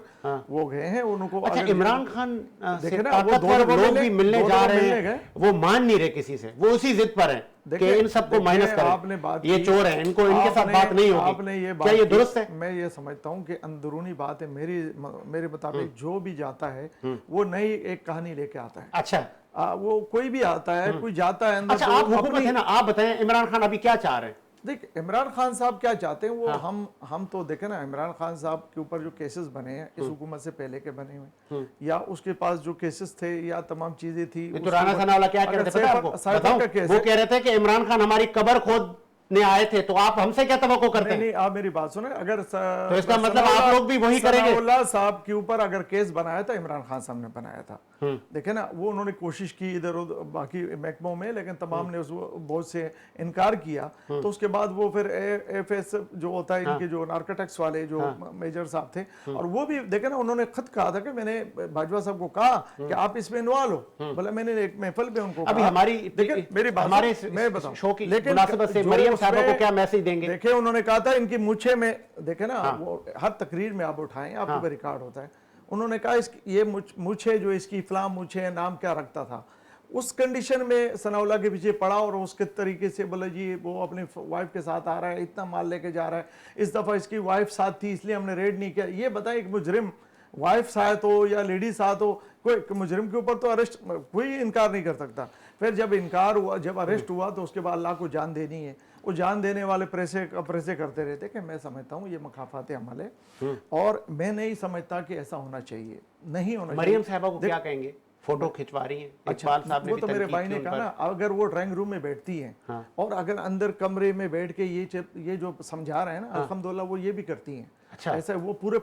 वो गए हैं उनको। अच्छा, इमरान खान से देखे ना, वो ताकतवर दो लोग भी मिलने जा रहे मिलने हैं, गए। वो मान नहीं रहे किसी से, वो उसी जिद पर हैं कि इन सबको माइनस करें। आपने बात ये की, चोर हैं, इनको इनके साथ बात नहीं होगी। आपने ये क्या ये दुरुस्त है? मैं ये समझता हूँ कि अंदरूनी बात है। मेरे मुताबिक जो भी जाता है वो नई एक कहानी लेके आता है। अच्छा, वो कोई भी आता है, कोई जाता है अंदर। अच्छा, तो आप वो हुकूमत अपनी- है ना, आप बताएं इमरान खान अभी क्या चाह रहे हैं? देख, इमरान खान साहब क्या चाहते हैं वो, हम तो देखें ना, इमरान खान साहब के ऊपर जो केसेस बने हैं इस हुकूमत से पहले के बने हुए, या उसके पास जो केसेस थे या तमाम चीजें थी, तो राणा सनावाला क्या कह रहे थे पता है आपको? बताऊं? वो कह रहे थे कि इमरान खान हमारी कब्र खोद ने आए थे, तो आप हमसे क्या तवक्को करते नहीं हैं? नहीं, आप मेरी बात सुने, अगर तो इसका मतलब आप लोग भी वही करेंगे? सनाउल्लाह साहब के ऊपर अगर केस बनाया था, इमरान खान साहब ने बनाया था, देखे ना, वो उन्होंने कोशिश की इधर उधर बाकी महकमों में, लेकिन तमाम ने उस बहुत से इनकार किया। तो उसके बाद वो फिर एफएस जो होता है, इनके जो नार्कोटिक्स वाले जो मेजर साहब थे, और वो भी देखे ना, उन्होंने खुद कहा था कि मैंने बाजवा साहब को कहा कि आप इसमें इन्वॉल्व हो, बोला मैंने एक महफिल पे उनको अभी कहा। हमारी देखिए मेरी बात हमारे मैं बताऊं, शो की लेकिन मुनासिबत से जो मरियम साहबा उसमें- को क्या मैसेज देंगे? देखे उन्होंने कहा था इनकी मुछे में, देखे ना, वो हर तकरीर में आप उठाएं, आपको भी रिकॉर्ड होता है, उन्होंने कहा ये मुछे जो इसकी इफ्लाम मुछे है, नाम क्या रखता था, उस कंडीशन में सनाउल्लाह के पीछे पड़ा और उसके तरीके से बोला जी वो अपनी वाइफ के साथ आ रहा है, इतना माल लेके जा रहा है, इस दफा इसकी वाइफ साथ थी इसलिए हमने रेड नहीं किया। ये बताएं, एक मुजरिम वाइफ साथ हो या लेडी साथ हो, कोई मुजरिम के ऊपर तो अरेस्ट कोई इनकार नहीं कर सकता। फिर जब इनकार हुआ, जब अरेस्ट हुआ, तो उसके बाद अल्लाह को जान देनी है। वो जान देने वाले प्रेसे करते रहते कि मैं समझता हूँ ये मखाफात अमल है, और मैं नहीं समझता कि ऐसा होना चाहिए, नहीं होना चाहिए। मरियम साहबा को क्या कहेंगे? फोटो खिंचवा रही हैं, इकबाल साहब ने वो भी तो मेरे तनकीद भाई की ने उन कहा पर। ना, अगर वो ड्राइंग रूम में बैठती हैं और अगर अंदर कमरे में बैठ के ये जो समझा रहे हैं ना, अल्हम्दुलिल्लाह वो ये भी करती हैं। अच्छा। ऐसा वो पूरे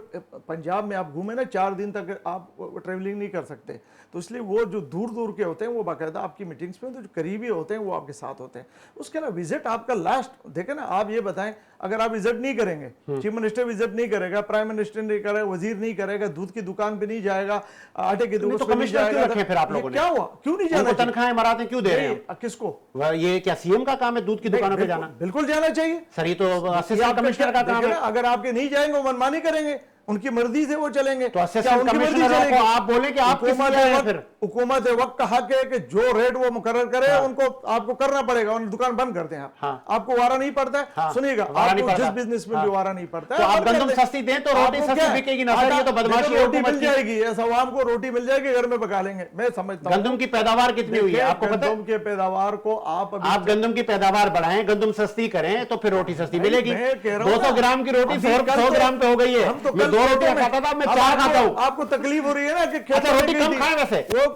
पंजाब में आप घूमे ना, 4 दिन तक आप ट्रेवलिंग नहीं कर सकते, तो इसलिए वो जो दूर दूर के होते हैं वो बाकायदा आपकी मीटिंग्स में, तो जो करीबी होते हैं वो आपके साथ होते हैं। उसके अलावा विजिट आपका लास्ट देखे ना, आप ये बताएं, अगर आप विजिट नहीं करेंगे, चीफ मिनिस्टर विजिट नहीं करेगा, प्राइम मिनिस्टर नहीं करेगा, वजीर नहीं करेगा, दूध की दुकान पे नहीं जाएगा, आटे की दुकान तो पे नहीं कमिश्नर क्यों जाएगा, रखे फिर आप ये लोगों ने? क्या हुआ, क्यों नहीं जाना? उनको तनख्वाहें मराते क्यों दे रहे हैं? किसको? ये क्या सीएम का काम है दूध की दुकानों पे जाना? बिल्कुल जाना चाहिए। सर ये तो असिस्टेंट कमिश्नर का काम देखिए है। ना, अगर आपके नहीं जाएंगे वो मनमानी करेंगे, उनकी मर्जी से वो चलेंगे। तो असिस्टेंट क्या उनकी मर्जी कमिश्नर चलेगी? को आप बोले कि आप किस लिए आए फिर? हुकूमत वक्त का हक है कि जो रेट वो मुकर्रर करे उनको आपको करना पड़ेगा, उन दुकान बंद कर दें आप। आपको वारा नहीं पड़ता है, सुनिएगा, आपको जिस बिजनेस में भी वारा नहीं पड़ता है, तो आप बंद कर गंदम दें। सस्ती दें तो रोटी आपको सस्ती क्या है? बिकेगी ना सर, ये तो बदमाशी देखो, है रोटी हुकूमत मिल की। जाएगी, ऐसा आवाम को रोटी मिल जाएगी, घर में पका लेंगे, मैं समझता हूँ। गंदम की पैदावार कितनी हुई है आपको पता है? गंदम के पैदावार को आप अभी आप गंदम की पैदावार बढ़ाएं, गंदम सस्ती करें तो फिर रोटी सस्ती मिलेगी। मैं कह रहा हूं 200 ना, ग्राम की रोटी अभी कल 100 तो- ग्राम पे हो गई है। हम तो मैं कल 2 खेतों रोटियां में- खाता था, मैं अब 4 खाता हूँ। आपको तकलीफ हो रही है ना कि अच्छा, रोटी कम खाएं वैसे। वो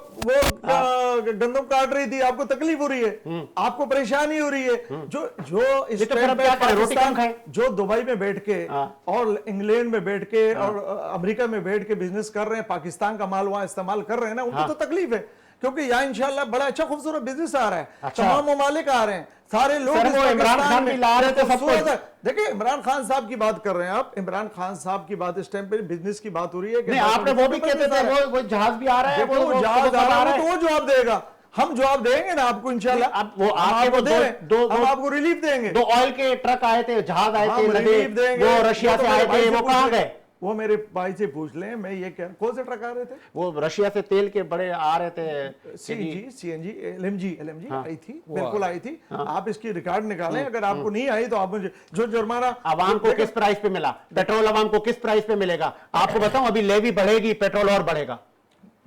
गंदम काट रही थी, आपको तकलीफ हो रही है, आपको परेशानी हो रही है। जो इस तो फिर टाइम अब पे क्या करें, रोटी कम पाकिस्तान, खाएं? जो दुबई में बैठ के और इंग्लैंड में बैठ के और अमेरिका में बैठ के बिजनेस कर रहे हैं, पाकिस्तान का माल वहां इस्तेमाल कर रहे हैं ना, उनको तो तकलीफ है, क्योंकि यहाँ इंशाल्लाह बड़ा अच्छा खूबसूरत बिजनेस आ रहा है। अच्छा। तमाम ममालिक आ रहे हैं, सारे लोग सर, इस वो इमरान पाकिस्तान खान में- भी ला रहे थे सब खूबसूरत कुछ। है। देखिए इमरान खान साहब की बात कर रहे हैं आप, इमरान खान साहब की बात, इस टाइम पे बिजनेस की बात हो रही है कि नहीं, आपने वो भी कहते थे वो जहाज भी आ रहा है, देखो, वो जहाज आ रहा है तो वो जवाब देगा, हम जवाब देंगे ना आपको इंशाल्लाह। अब वो हम आके वो दे रहे हैं, दो हम आपको रिलीफ देंगे, 2 ऑयल के ट्रक आए थे, जहाज आए थे, हम लदे, रिलीफ देंगे। वो रशिया तो से मेरे आए भाई थे, से वो पूछ कहाँ लें। गए? वो मेरे भाई से पूछ लें, मैं ये कह, कौन से ट्रक आ रहे थे? वो रशिया से तेल के बड़े आ रहे थे। सीएनजी एलएमजी आई थी, बिल्कुल आई थी। आप इसकी रिकॉर्ड निकालें, अगर आपको नहीं आई तो आप मुझे जो जुर्माना आवाम को किस प्राइस पे मिला, पेट्रोल आवाम को किस प्राइस पे मिलेगा? आपको बताऊं, अभी लेवी बढ़ेगी, पेट्रोल और बढ़ेगा।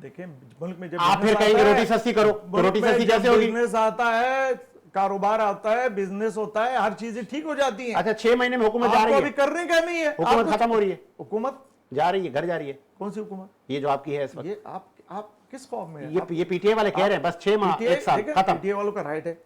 देखिए मुल्क में जब आप फिर business कहेंगे आता है, रोटी सस्ती करो, तो मुल्क रोटी में सस्ती जब कैसे होगी? बिजनेस आता है, कारोबार आता है, बिजनेस होता है, हर चीजें ठीक हो जाती हैं। अच्छा, 6 महीने में हुकूमत जा आपको रही अभी है, करने का नहीं है, हुकूमत आपको- खत्म हो रही है, हुकूमत जा रही है, घर जा रही है। कौन सी हुकूमत? ये जो आपकी है इस वक्त, ये आप किस फॉर्म में है? ये पीटीए वाले कह रहे हैं बस 6 माह, 1 साल खत्म। पीटीए वालों का राइट है,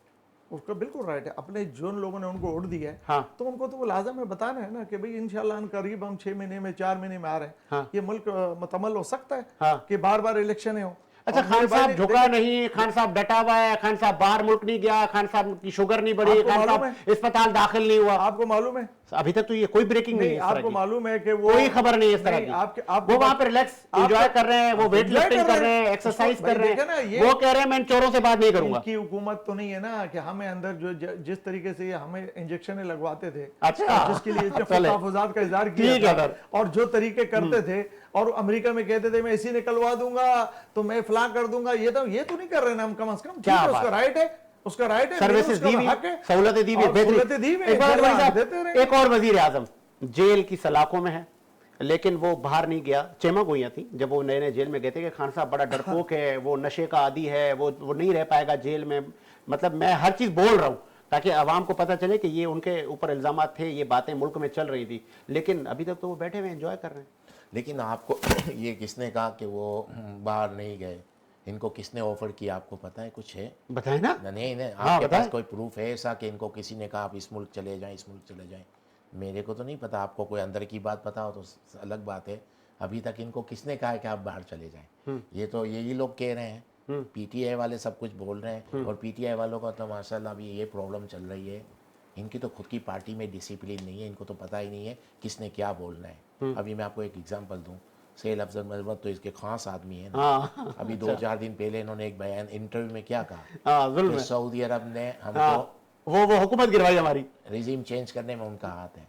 उसका बिल्कुल राइट है। अपने जो लोगों ने उनको वोट दिया है, हाँ। तो उनको तो वो लाजम है बताना है ना कि भाई इंशाल्लाह करीब हम 6 महीने में 4 महीने में आ रहे हैं, ये मुल्क मुकम्मल हो सकता है हाँ। कि बार बार इलेक्शन हो। अच्छा, और खान मेरे भाई साहब ने- झुका नहीं, खान साहब डटा हुआ है, खान साहब बाहर मुल्क नहीं गया, खान साहब की शुगर नहीं बढ़ी, आपको खान मालूम साहब अस्पताल दाखिल नहीं हुआ। आपको मालूम है, अभी तक तो ये कोई ब्रेकिंग नहीं है इस तरह आपको की। मालूम है कि वो कोई खबर नहीं है इस तरह नहीं, की। आपके वो वहां पे रिलैक्स एंजॉय कर रहे हैं, वो वेट enjoy लिफ्टिंग कर रहे हैं, हैं। एक्सरसाइज भाई कर रहे देखे ना, हैं, ये- वो कह रहे हैं मैं इन चोरों से बात नहीं करूंगा। इनकी हुकूमत तो नहीं है ना कि हमें अंदर जो जिस तरीके से ये हमें इंजेक्शन लगवाते थे, अच्छा। जिसके लिए इतने चले। तहफ़्फ़ुज़ात का इज़हार ठीक है किया था, सर। और जो तरीके करते थे, और अमेरिका में कहते थे मैं इसी निकलवा दूंगा तो मैं फलां कर दूंगा, ये तो नहीं कर रहे ना हम, कम से कम। क्या ठीक है, बात उसका राइट है, उसका राइट है, सर्विसेज उसका दी हुई, हक है, सहूलतें दी हुई, और सहूलतें दी हुई हैं, एक बार जेल वही साहब, देते रहेंगे। एक और वजीर आजम जेल की सलाखों में है, लेकिन वो बाहर नहीं गया। चेमा गोइयां थी जब वो नए नए जेल में गए थे कि खान साहब बड़ा डरपोक है, वो नशे का आदी है, वो नहीं रह पाएगा जेल में। मतलब मैं हर चीज बोल रहा हूं ताकि आवाम को पता चले कि ये उनके ऊपर इल्जामात थे, ये बातें मुल्क में चल रही थी, लेकिन अभी तक तो वो बैठे हुए एंजॉय कर रहे हैं। लेकिन आपको ये किसने कहा कि वो बाहर नहीं गए? इनको किसने ऑफर किया आपको पता है, कुछ है? बताए ना। नहीं नहीं, हाँ, आपके बताएं। पास कोई प्रूफ है ऐसा कि इनको किसी ने कहा आप इस मुल्क चले जाएं, इस मुल्क चले जाएं? मेरे को तो नहीं पता, आपको कोई अंदर की बात पता हो तो अलग बात है। अभी तक इनको किसने कहा है कि आप बाहर चले जाएं? ये तो यही लोग कह रहे हैं, पीटीआई वाले सब कुछ बोल रहे हैं। और पीटीआई वालों का तो माशाल्लाह अभी ये प्रॉब्लम चल रही है, इनकी तो खुद की पार्टी में डिसिप्लिन नहीं है, इनको तो पता ही नहीं है किसने क्या बोलना है। अभी मैं आपको एक एग्जांपल दूं, सैयद अफजल मरवत तो इसके खास आदमी है ना। हाँ अभी 2-4 दिन पहले इन्होंने एक बयान इंटरव्यू में क्या कहा हाँ, जुल्म कि है। सऊदी अरब ने हाँ, हमको वो हुकूमत गिरवाई हमारी। रिजीम चेंज करने में उनका हाथ है।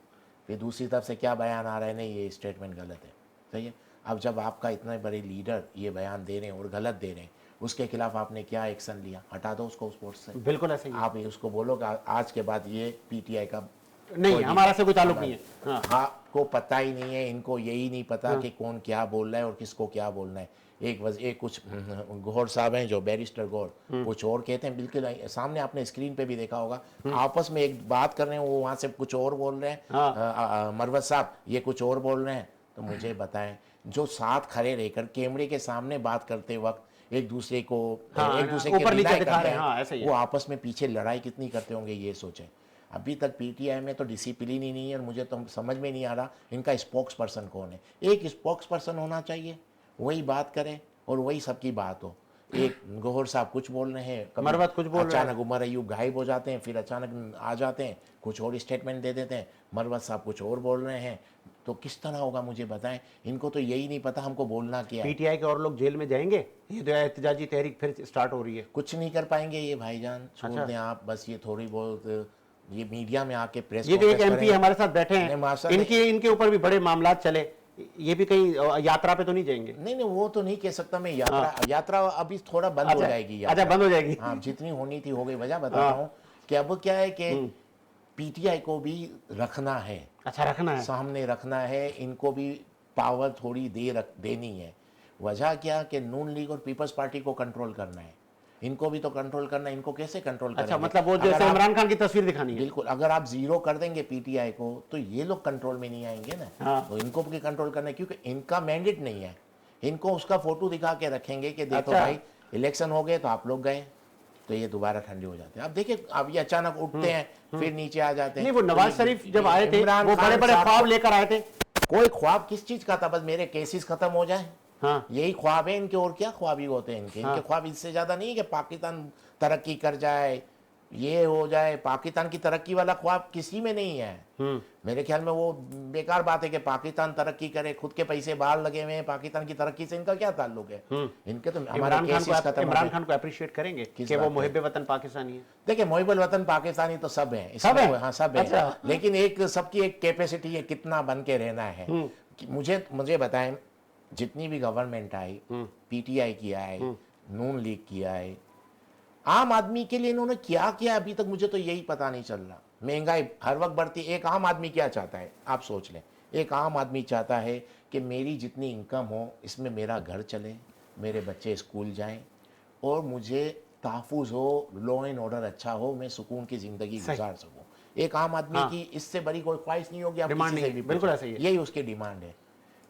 फिर दूसरी तरफ से क्या बयान आ रहा है, नहीं ये स्टेटमेंट गलत है। सही है। अब जब आपका इतने बड़े लीडर ये बयान दे रहे हैं और गलत दे रहे हैं, उसके खिलाफ आपने क्या एक्शन लिया? हटा दो उसको उस पोस्ट से। बिल्कुल ऐसे ही है। आप ये उसको बोलो कि आज के बाद ये पीटीआई का नहीं, हमारा से कोई ताल्लुक नहीं है। हाँ। आपको पता ही नहीं है, इनको यही नहीं पता कि कौन क्या बोल रहा है और किसको क्या बोलना है। एक कुछ गौहर साहब हैं जो बैरिस्टर गौहर, कुछ और कहते हैं, बिल्कुल सामने आपने स्क्रीन पे भी देखा होगा, आपस में एक बात कर रहे हैं, वो वहाँ से कुछ और बोल रहे हैं। मरवत साहब ये कुछ और बोल रहे हैं। तो मुझे बताएं, जो साथ खड़े रहकर कैमरे के सामने बात करते वक्त एक दूसरे को एक दूसरे के ऊपर नीचे deny दिखा करते रहे हैं, हैं, हाँ, ऐसे ही है। वो आपस में पीछे लड़ाई कितनी करते होंगे ये सोचें। अभी तक पीटीआई में तो डिसिप्लिन ही नहीं है और मुझे तो समझ में नहीं आ रहा इनका स्पोक्स पर्सन कौन है। एक स्पोक्स पर्सन होना चाहिए, वही बात करे और वही सबकी बात हो। एक गौहर साहब कुछ बोल रहे हैं, कभी मरवत कुछ बोल रहे हैं। अचानक उमर अयूब गायब हो जाते हैं, फिर अचानक आ जाते हैं, कुछ और स्टेटमेंट दे देते हैं। मरवत साहब कुछ और बोल रहे हैं, तो किस तरह होगा मुझे बताएं। इनको तो यही नहीं पता हमको बोलना क्या है। पीटीआई के और लोग जेल में जाएंगे, ये तो एहतजाजी तहरीक फिर स्टार्ट हो रही है। कुछ नहीं कर पाएंगे ये भाईजान, छोड़ दें आप। बस ये थोड़ी बहुत ये मीडिया में आके प्रेस ये जो एक कॉन्फ्रेंस एमपी करें। हमारे साथ बैठे नहीं, हैं, माशाल्लाह। इनके ऊपर भी बड़े मामलात चले, ये भी कहीं यात्रा पे तो नहीं जाएंगे? नहीं नहीं, वो तो नहीं कह सकता मैं। यात्रा अभी थोड़ा बंद हो जाएगी। अच्छा, बंद हो जाएगी। हाँ, जितनी होनी थी हो गई। वजह बताता हूँ कि अब क्या है कि पीटीआई को भी रखना है, अच्छा, रखना है। सामने रखना है, इनको भी पावर थोड़ी देनी है। वजह क्या कि नून लीग और पीपल्स पार्टी को कंट्रोल करना है, इनको भी तो कंट्रोल करना है। इनको कैसे कंट्रोल करेंगे? अच्छा, मतलब वो जैसे इमरान खान की तस्वीर दिखानी है। बिल्कुल, अगर आप जीरो कर देंगे पीटीआई को तो ये लोग कंट्रोल में नहीं आएंगे ना। हाँ। तो इनको भी कंट्रोल करना है, क्योंकि इनका मैंडेट नहीं है। इनको उसका फोटो दिखा के रखेंगे कि देखो अच्छा। भाई इलेक्शन हो गए तो आप लोग गए, तो ये दोबारा ठंडे हो जाते हैं। अब देखिए, अब ये अचानक उठते हैं फिर नीचे आ जाते हैं। नहीं, वो नवाज शरीफ जब आए थे, इमरान वो खान बड़े बड़े साहब- ख्वाब लेकर आए थे। कोई ख्वाब किस चीज का था? बस मेरे केसेस खत्म हो जाए, हाँ, यही ख्वाब है इनके। और क्या ख्वाब ही होते हैं इनके? इनके ख्वाब इससे ज्यादा नहीं है कि पाकिस्तान तरक्की कर जाए, ये हो जाए। पाकिस्तान की तरक्की वाला ख्वाब किसी में नहीं है। मेरे ख्याल में वो बेकार बात है कि पाकिस्तान तरक्की करे, खुद के पैसे बाहर लगे हुए हैं। पाकिस्तान की तरक्की से इनका क्या ताल्लुक है? इनके तो हमारे केसेस खत्म हो इमरान गए। खान को अप्रिशिएट करेंगे किस कि वो बात पे? मुहिब वतन पाकिस्तानी है। देखिए, मोहिबुल वतन पाकिस्तानी तो सब है, सब है? हाँ सब है। अच्छा। लेकिन एक सबकी एक कैपेसिटी है कितना बन के रहना है। कि मुझे बताएं, जितनी भी गवर्नमेंट आई, पीटीआई की आए, नून लीग की आए, आम आदमी के लिए इन्होंने क्या किया अभी तक मुझे तो यही पता नहीं चल रहा। महंगाई हर वक्त बढ़ती। एक आम आदमी क्या चाहता है आप सोच लें। एक आम आदमी चाहता है कि मेरी जितनी इनकम हो इसमें मेरा घर चले, मेरे बच्चे स्कूल जाएं और मुझे तहफ़्फ़ुज़ हो, लॉ एंड ऑर्डर अच्छा हो, मैं सुकून की ज़िंदगी गुजार सकूं। एक आम आदमी की इससे बड़ी कोई ख्वाहिश नहीं होगी। आप डिमांड किसी से नहीं, भी बिल्कुल पूछो, ऐसे ही है। यही उसकी डिमांड है।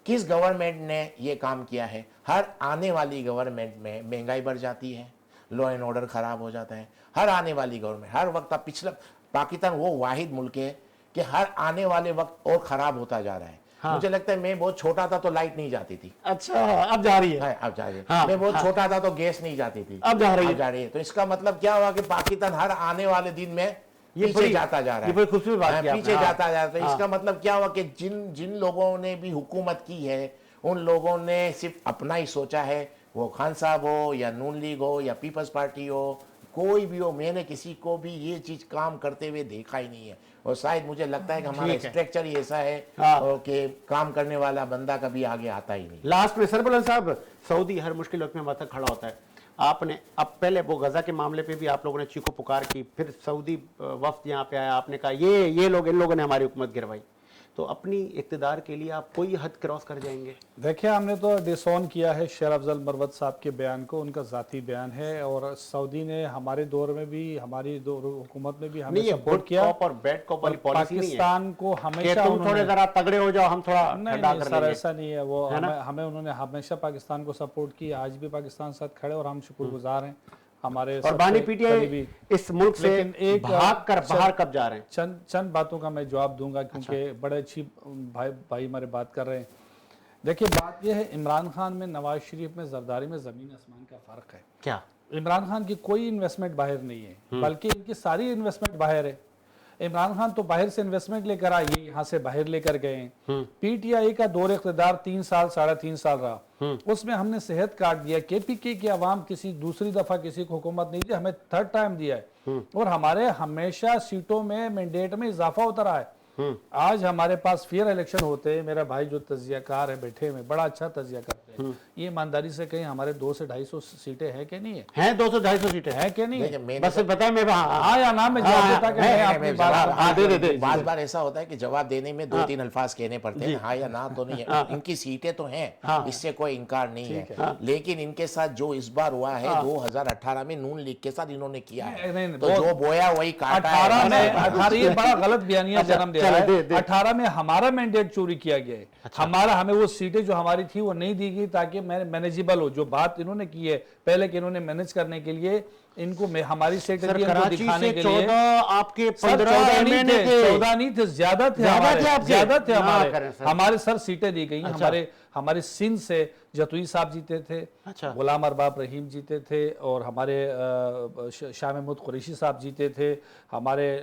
किस गवर्नमेंट ने ये काम किया है? हर आने वाली गवर्नमेंट में महंगाई बढ़ जाती है, लॉ एंड ऑर्डर खराब हो जाता है। हर आने वाली गवर्नमेंट, हर वक्त। अब पिछला पाकिस्तान वो वाहिद मुल्क है कि हर आने वाले वक्त और खराब होता जा रहा है। मुझे लगता है मैं बहुत छोटा था तो लाइट नहीं जाती थी। अच्छा, अब जा रही है। अब जा रही है। हाँ, मैं बहुत छोटा था तो गैस नहीं जाती थी, अब जा रही है। जा रही है। तो इसका मतलब क्या हुआ कि पाकिस्तान हर आने वाले दिन में ये पीछे जाता जा रहा ये है। बड़ी खूबसूरत बात की आपने। पीछे हाँ। जाता जा रहा है। तो इसका मतलब क्या हुआ कि जिन लोगों ने भी हुकूमत की है, उन लोगों ने सिर्फ अपना ही सोचा है। वो खान साहब हो या नून लीग हो या पीपल्स पार्टी हो, कोई भी हो, मैंने किसी को भी ये चीज काम करते हुए देखा ही नहीं है। और शायद मुझे लगता है कि हमारा ठीक है। स्ट्रक्चर ही ऐसा है हाँ। कि काम करने वाला बंदा कभी आगे आता ही नहीं। लास्ट में सरबुलंद साहब, सऊदी हर मुश्किल वक्त में हमारे साथ खड़ा होता है। आपने अब पहले वो गजा के मामले पे भी आप लोगों ने चीखो पुकार की, फिर सऊदी वफ्द यहाँ पे आया, आपने कहा ये लोग, इन लोगों ने हमारी हुकूमत गिरवाई। तो अपनी इक़्तिदार के लिए आप कोई हद क्रॉस कर जाएंगे? देखिए, हमने तो डिसऑन किया है शेर अफजल मरवत साहब के बयान को, उनका ज़ाती बयान है, और सऊदी ने हमारे दौर में भी, हमारी हुकूमत में भी हमें सपोर्ट किया। और बैड कॉप वाली पॉलिसी नहीं है पाकिस्तान को हमेशा तुम थोड़े जरा तगड़े हो जाओ, हम थोड़ा ठंडा कर सर, लेंगे। ऐसा नहीं है वो, हमें उन्होंने हमेशा पाकिस्तान को सपोर्ट किया, आज भी पाकिस्तान के साथ खड़े, और हम शुक्रगुजार हैं हमारे। और बानी पीटीआई इस मुल्क से भाग कर बाहर कब जा रहे हैं? चंद बातों का मैं जवाब दूंगा, क्योंकि बड़े अच्छी भाई हमारे बात कर रहे हैं। देखिए, बात यह है, इमरान खान में, नवाज शरीफ में, जरदारी में ज़मीन आसमान का फ़र्क है। क्या? इमरान खान की कोई इन्वेस्टमेंट बाहर नहीं है, बल्कि इनकी सारी इन्वेस्टमेंट बाहर है। इमरान खान तो बाहर से इन्वेस्टमेंट लेकर आए, यहाँ से बाहर लेकर गए हैं। पीटीआई का दौर इख्तिदार 3 साल 3.5 साल रहा, उसमें हमने सेहत काट दिया। केपीके की आवाम किसी दूसरी दफा किसी को हुकूमत नहीं दी, हमें 3rd टाइम दिया है, और हमारे हमेशा सीटों में, मैंडेट में इजाफा होता रहा है। आज हमारे पास फेयर इलेक्शन होते हैं, मेरा भाई जो तजियाकार है बैठे में, बड़ा अच्छा तजिया करते हैं। ये ईमानदारी से कहीं हमारे 200 से 250 सीटें हैं कि नहीं है? हैं 200-250 सीटें हैं कि नहीं है? बस बताए मैं हाँ या ना में जवाब देता कि मैं अपनी बात। दे बार ऐसा होता है कि जवाब देने में 2-3 अल्फाज कहने पड़ते हैं, हाँ या ना तो नहीं है। इनकी सीटें तो हैं, इससे कोई इनकार नहीं है, लेकिन इनके साथ जो इस बार हुआ है 2018 में नून लीग के साथ इन्होंने किया है, तो जो बोया वही काटा है। 18 ये बड़ा गलत बयानिया जन्म दे रहा है। 18 में हमारा मैंडेट चोरी किया गया है। हमें वो सीटें जो हमारी थी वो नहीं दी गई ताकि मैनेजेबल हो। जो बात इन्होंने की है पहले कि इन्होंने मैनेज करने के लिए इनको हमारी सीटें दी, इनको दिखाने के लिए। आपके 15 नहीं थे, 14 नहीं थे, ज्यादा थे हमारे सर सीटें दी गई। हमारे सिंध से जतुई साहब जीते थे, गुलाम अरबाब रहीम जीते थे, और हमारे शाह महमूद कुरैशी साहब जीते थे, हमारे